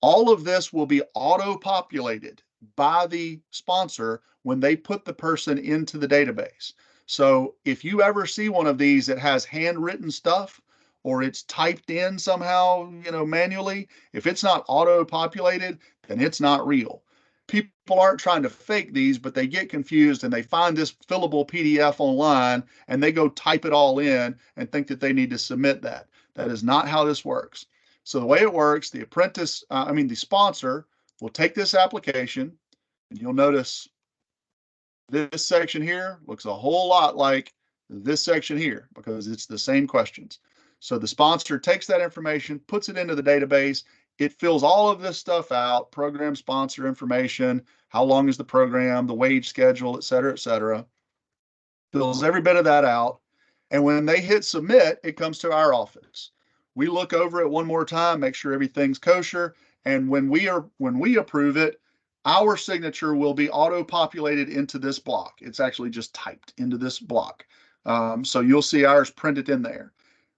All of this will be auto-populated by the sponsor when they put the person into the database. So if you ever see one of these that has handwritten stuff, or it's typed in somehow, manually, if it's not auto-populated, then it's not real. People aren't trying to fake these, but they get confused and they find this fillable PDF online and they go type it all in and think that they need to submit that. That is not how this works. So the way it works, the sponsor will take this application, and you'll notice this section here looks a whole lot like this section here because it's the same questions. So the sponsor takes that information, puts it into the database. It fills all of this stuff out, program sponsor information, how long is the program, the wage schedule, et cetera, fills every bit of that out. And when they hit submit, it comes to our office. We look over it one more time, make sure everything's kosher. And when we approve it, our signature will be auto-populated into this block. It's actually just typed into this block. So you'll see ours printed in there.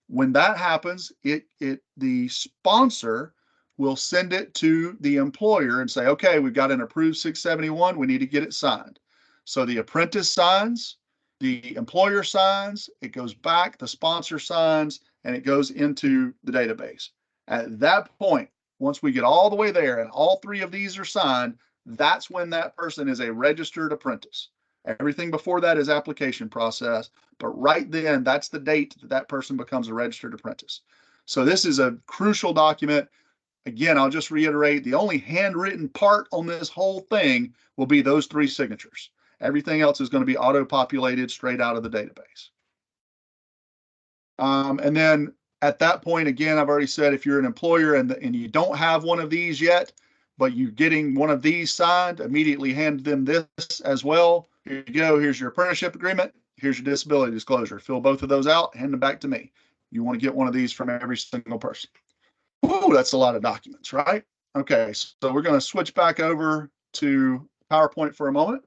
When that happens, the sponsor will send it to the employer and say, okay, we've got an approved 671. We need to get it signed. So the apprentice signs, the employer signs, it goes back, the sponsor signs, and it goes into the database. At that point, once we get all the way there and all three of these are signed, that's when that person is a registered apprentice. Everything before that is application process, but right then, that's the date that that person becomes a registered apprentice. So this is a crucial document. Again, I'll just reiterate, the only handwritten part on this whole thing will be those three signatures. Everything else is going to be auto-populated straight out of the database. And then at that point, again, I've already said, if you're an employer and you don't have one of these yet, but you're getting one of these signed, immediately hand them this as well. Here you go. Here's your apprenticeship agreement. Here's your disability disclosure. Fill both of those out, hand them back to me. You want to get one of these from every single person. Ooh, that's a lot of documents, right? Okay, so we're going to switch back over to PowerPoint for a moment.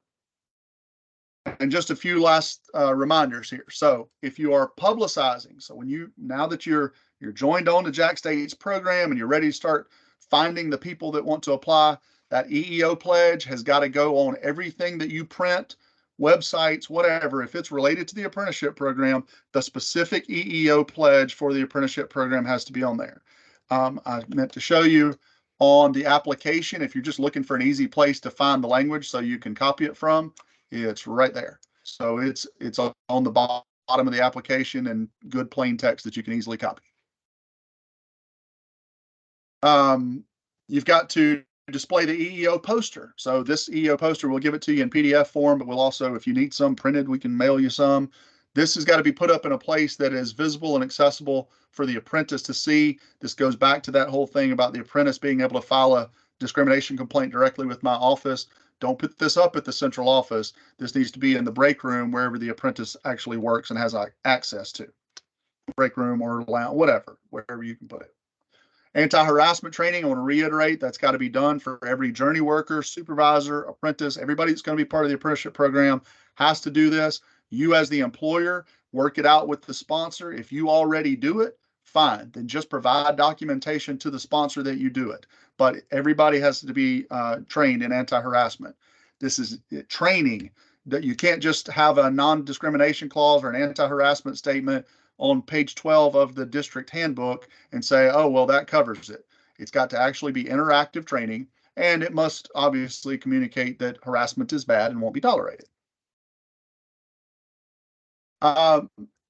And just a few last reminders here. So if you are publicizing, so now that you're joined on to Jack State's program and you're ready to start finding the people that want to apply, that EEO pledge has got to go on everything that you print, websites, whatever. If it's related to the apprenticeship program, the specific EEO pledge for the apprenticeship program has to be on there. I meant to show you on the application, if you're just looking for an easy place to find the language so you can copy it from, it's right there. So it's on the bottom of the application and good plain text that you can easily copy. You've got to display the EEO poster. So this EEO poster, we'll give it to you in PDF form, but we'll also, if you need some printed, we can mail you some. This has got to be put up in a place that is visible and accessible for the apprentice to see. This goes back to that whole thing about the apprentice being able to file a discrimination complaint directly with my office. Don't put this up at the central office. This needs to be in the break room wherever the apprentice actually works and has access to. Break room or lounge, whatever, wherever you can put it. Anti-harassment training, I want to reiterate, that's got to be done for every journey worker, supervisor, apprentice. Everybody that's going to be part of the apprenticeship program has to do this. You as the employer, work it out with the sponsor. If you already do it, fine. Then just provide documentation to the sponsor that you do it. But everybody has to be trained in anti-harassment. This is training that you can't just have a non-discrimination clause or an anti-harassment statement on page 12 of the district handbook and say, oh, well, that covers it. It's got to actually be interactive training, and it must obviously communicate that harassment is bad and won't be tolerated.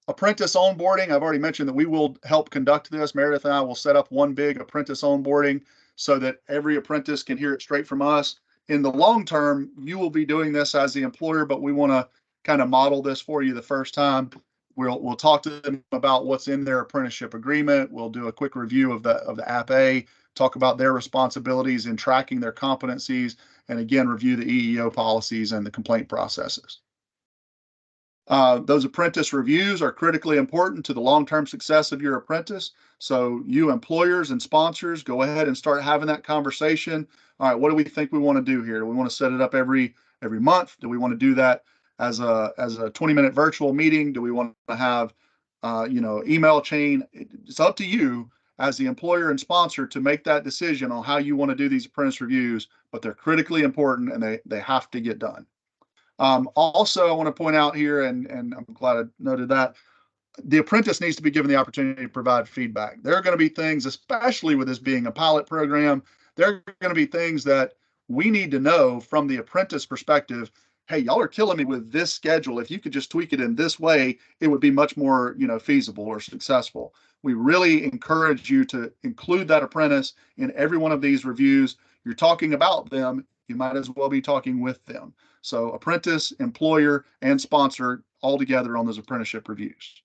Apprentice onboarding, I've already mentioned that we will help conduct this. Meredith and I will set up one big apprentice onboarding so that every apprentice can hear it straight from us. In the long term, you will be doing this as the employer, but we want to kind of model this for you the first time. We'll talk to them about what's in their apprenticeship agreement. We'll do a quick review of the App-A, talk about their responsibilities in tracking their competencies, and again, review the EEO policies and the complaint processes. Those apprentice reviews are critically important to the long-term success of your apprentice. So you employers and sponsors, go ahead and start having that conversation. All right, what do we think we want to do here? Do we want to set it up every month? Do we want to do that as a 20-minute virtual meeting? Do we want to have email chain? It's up to you as the employer and sponsor to make that decision on how you want to do these apprentice reviews, but they're critically important and they have to get done. Also, I want to point out here, and I'm glad I noted that, the apprentice needs to be given the opportunity to provide feedback. There are going to be things, especially with this being a pilot program, there are going to be things that we need to know from the apprentice perspective. Hey, y'all are killing me with this schedule. If you could just tweak it in this way, it would be much more, feasible or successful. We really encourage you to include that apprentice in every one of these reviews. You're talking about them, you might as well be talking with them. So apprentice, employer, and sponsor all together on those apprenticeship reviews.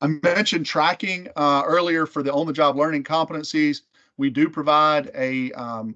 I mentioned tracking earlier for the on-the-job learning competencies. We do provide a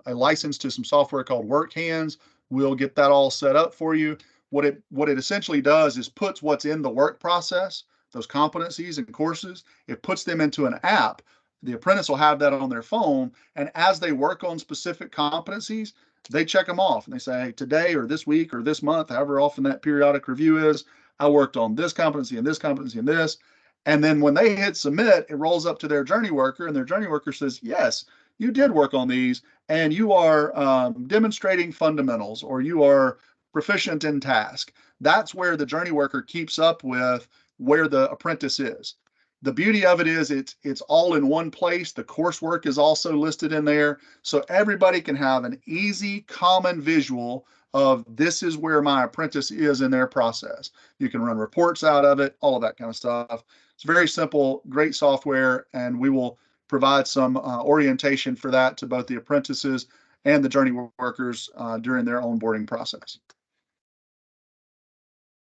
license to some software called WorkHands. We'll get that all set up for you. What it essentially does is puts what's in the work process, those competencies and courses, it puts them into an app. The apprentice will have that on their phone, and as they work on specific competencies, they check them off and they say, hey, today or this week or this month, however often that periodic review is, I worked on this competency and this competency and this. And then when they hit submit, it rolls up to their journey worker, and their journey worker says, yes, you did work on these, and you are demonstrating fundamentals, or you are proficient in task. That's where the journey worker keeps up with where the apprentice is. The beauty of it is it's all in one place. The coursework is also listed in there. So everybody can have an easy, common visual of this is where my apprentice is in their process. You can run reports out of it, all of that kind of stuff. It's very simple, great software, and we will provide some orientation for that to both the apprentices and the journey workers during their onboarding process.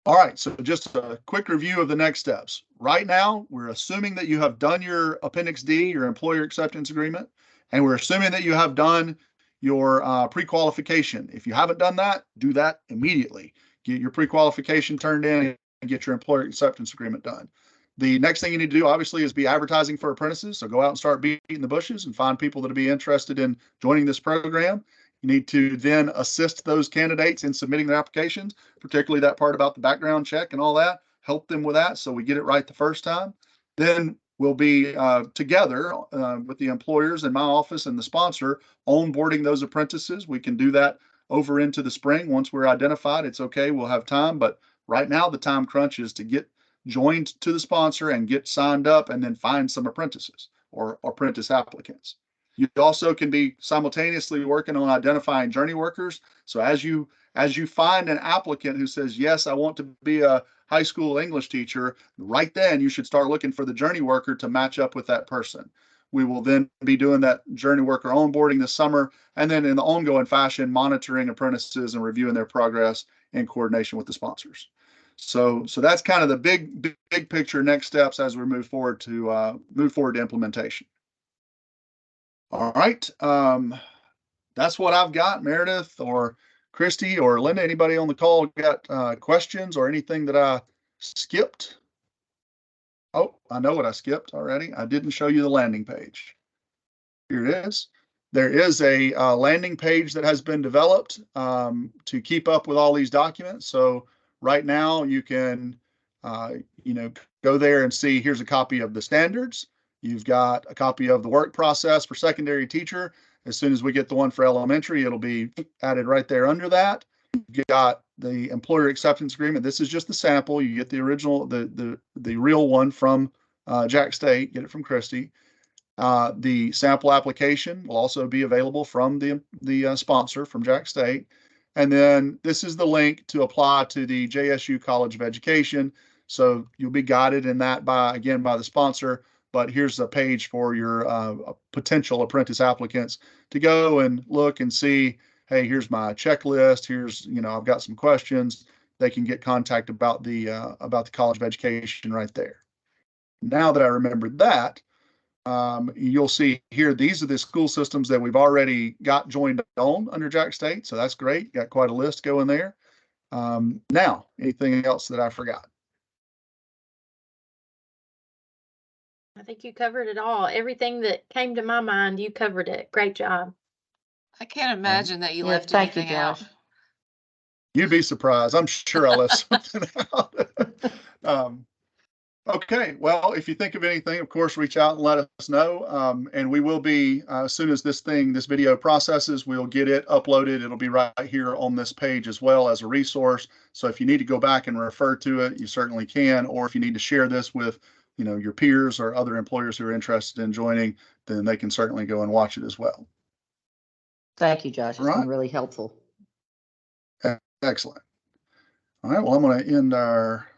All right, so just a quick review of the next steps. Right now, we're assuming that you have done your Appendix D, your employer acceptance agreement, and we're assuming that you have done your pre-qualification. If you haven't done that, do that immediately. Get your pre-qualification turned in and get your employer acceptance agreement done. The next thing you need to do, obviously, is be advertising for apprentices. So go out and start beating the bushes and find people that will be interested in joining this program. You need to then assist those candidates in submitting their applications, particularly that part about the background check and all that. Help them with that so we get it right the first time. Then we'll be together with the employers in my office and the sponsor onboarding those apprentices. We can do that over into the spring. Once we're identified, it's okay, we'll have time. But right now, the time crunch is to get joined to the sponsor and get signed up and then find some apprentices or apprentice applicants. You also can be simultaneously working on identifying journey workers. So as you find an applicant who says, yes, I want to be a high school English teacher, right then you should start looking for the journey worker to match up with that person. We will then be doing that journey worker onboarding this summer, and then in the ongoing fashion, monitoring apprentices and reviewing their progress in coordination with the sponsors. So that's kind of the big picture next steps as we move forward to implementation. All right, that's what I've got. Meredith or Christy or Linda, anybody on the call got questions or anything that I skipped? Oh, I know what I skipped already. I didn't show you the landing page. Here it is. There is a landing page that has been developed to keep up with all these documents. So right now you can, go there and see, here's a copy of the standards. You've got a copy of the work process for secondary teacher. As soon as we get the one for elementary, it'll be added right there under that. You've got the employer acceptance agreement. This is just the sample. You get the original, the real one from Jack State, get it from Christy. The sample application will also be available from the sponsor from Jack State. And then this is the link to apply to the JSU College of Education. So you'll be guided in that by the sponsor. But here's a page for your potential apprentice applicants to go and look and see, hey, here's my checklist. Here's, I've got some questions. They can get contact about the College of Education right there. Now that I remembered that, you'll see here, these are the school systems that we've already got joined on under Jack State. So that's great. Got quite a list going there. Now, anything else that I forgot?
I think you covered it all. Everything that came to my mind, you covered it. Great job.
I can't imagine that you
Yes,
left
thank you,
anything out.
Josh.
You'd be surprised. I'm sure I left something out. Okay, well, if you think of anything, of course, reach out and let us know. And we will be, as soon as this video processes, we'll get it uploaded. It'll be right here on this page as well as a resource. So if you need to go back and refer to it, you certainly can. Or if you need to share this with, your peers or other employers who are interested in joining, then they can certainly go and watch it as well.
Thank you, Josh. It's
Right.
been really helpful.
Excellent. All right, well, I'm going to end our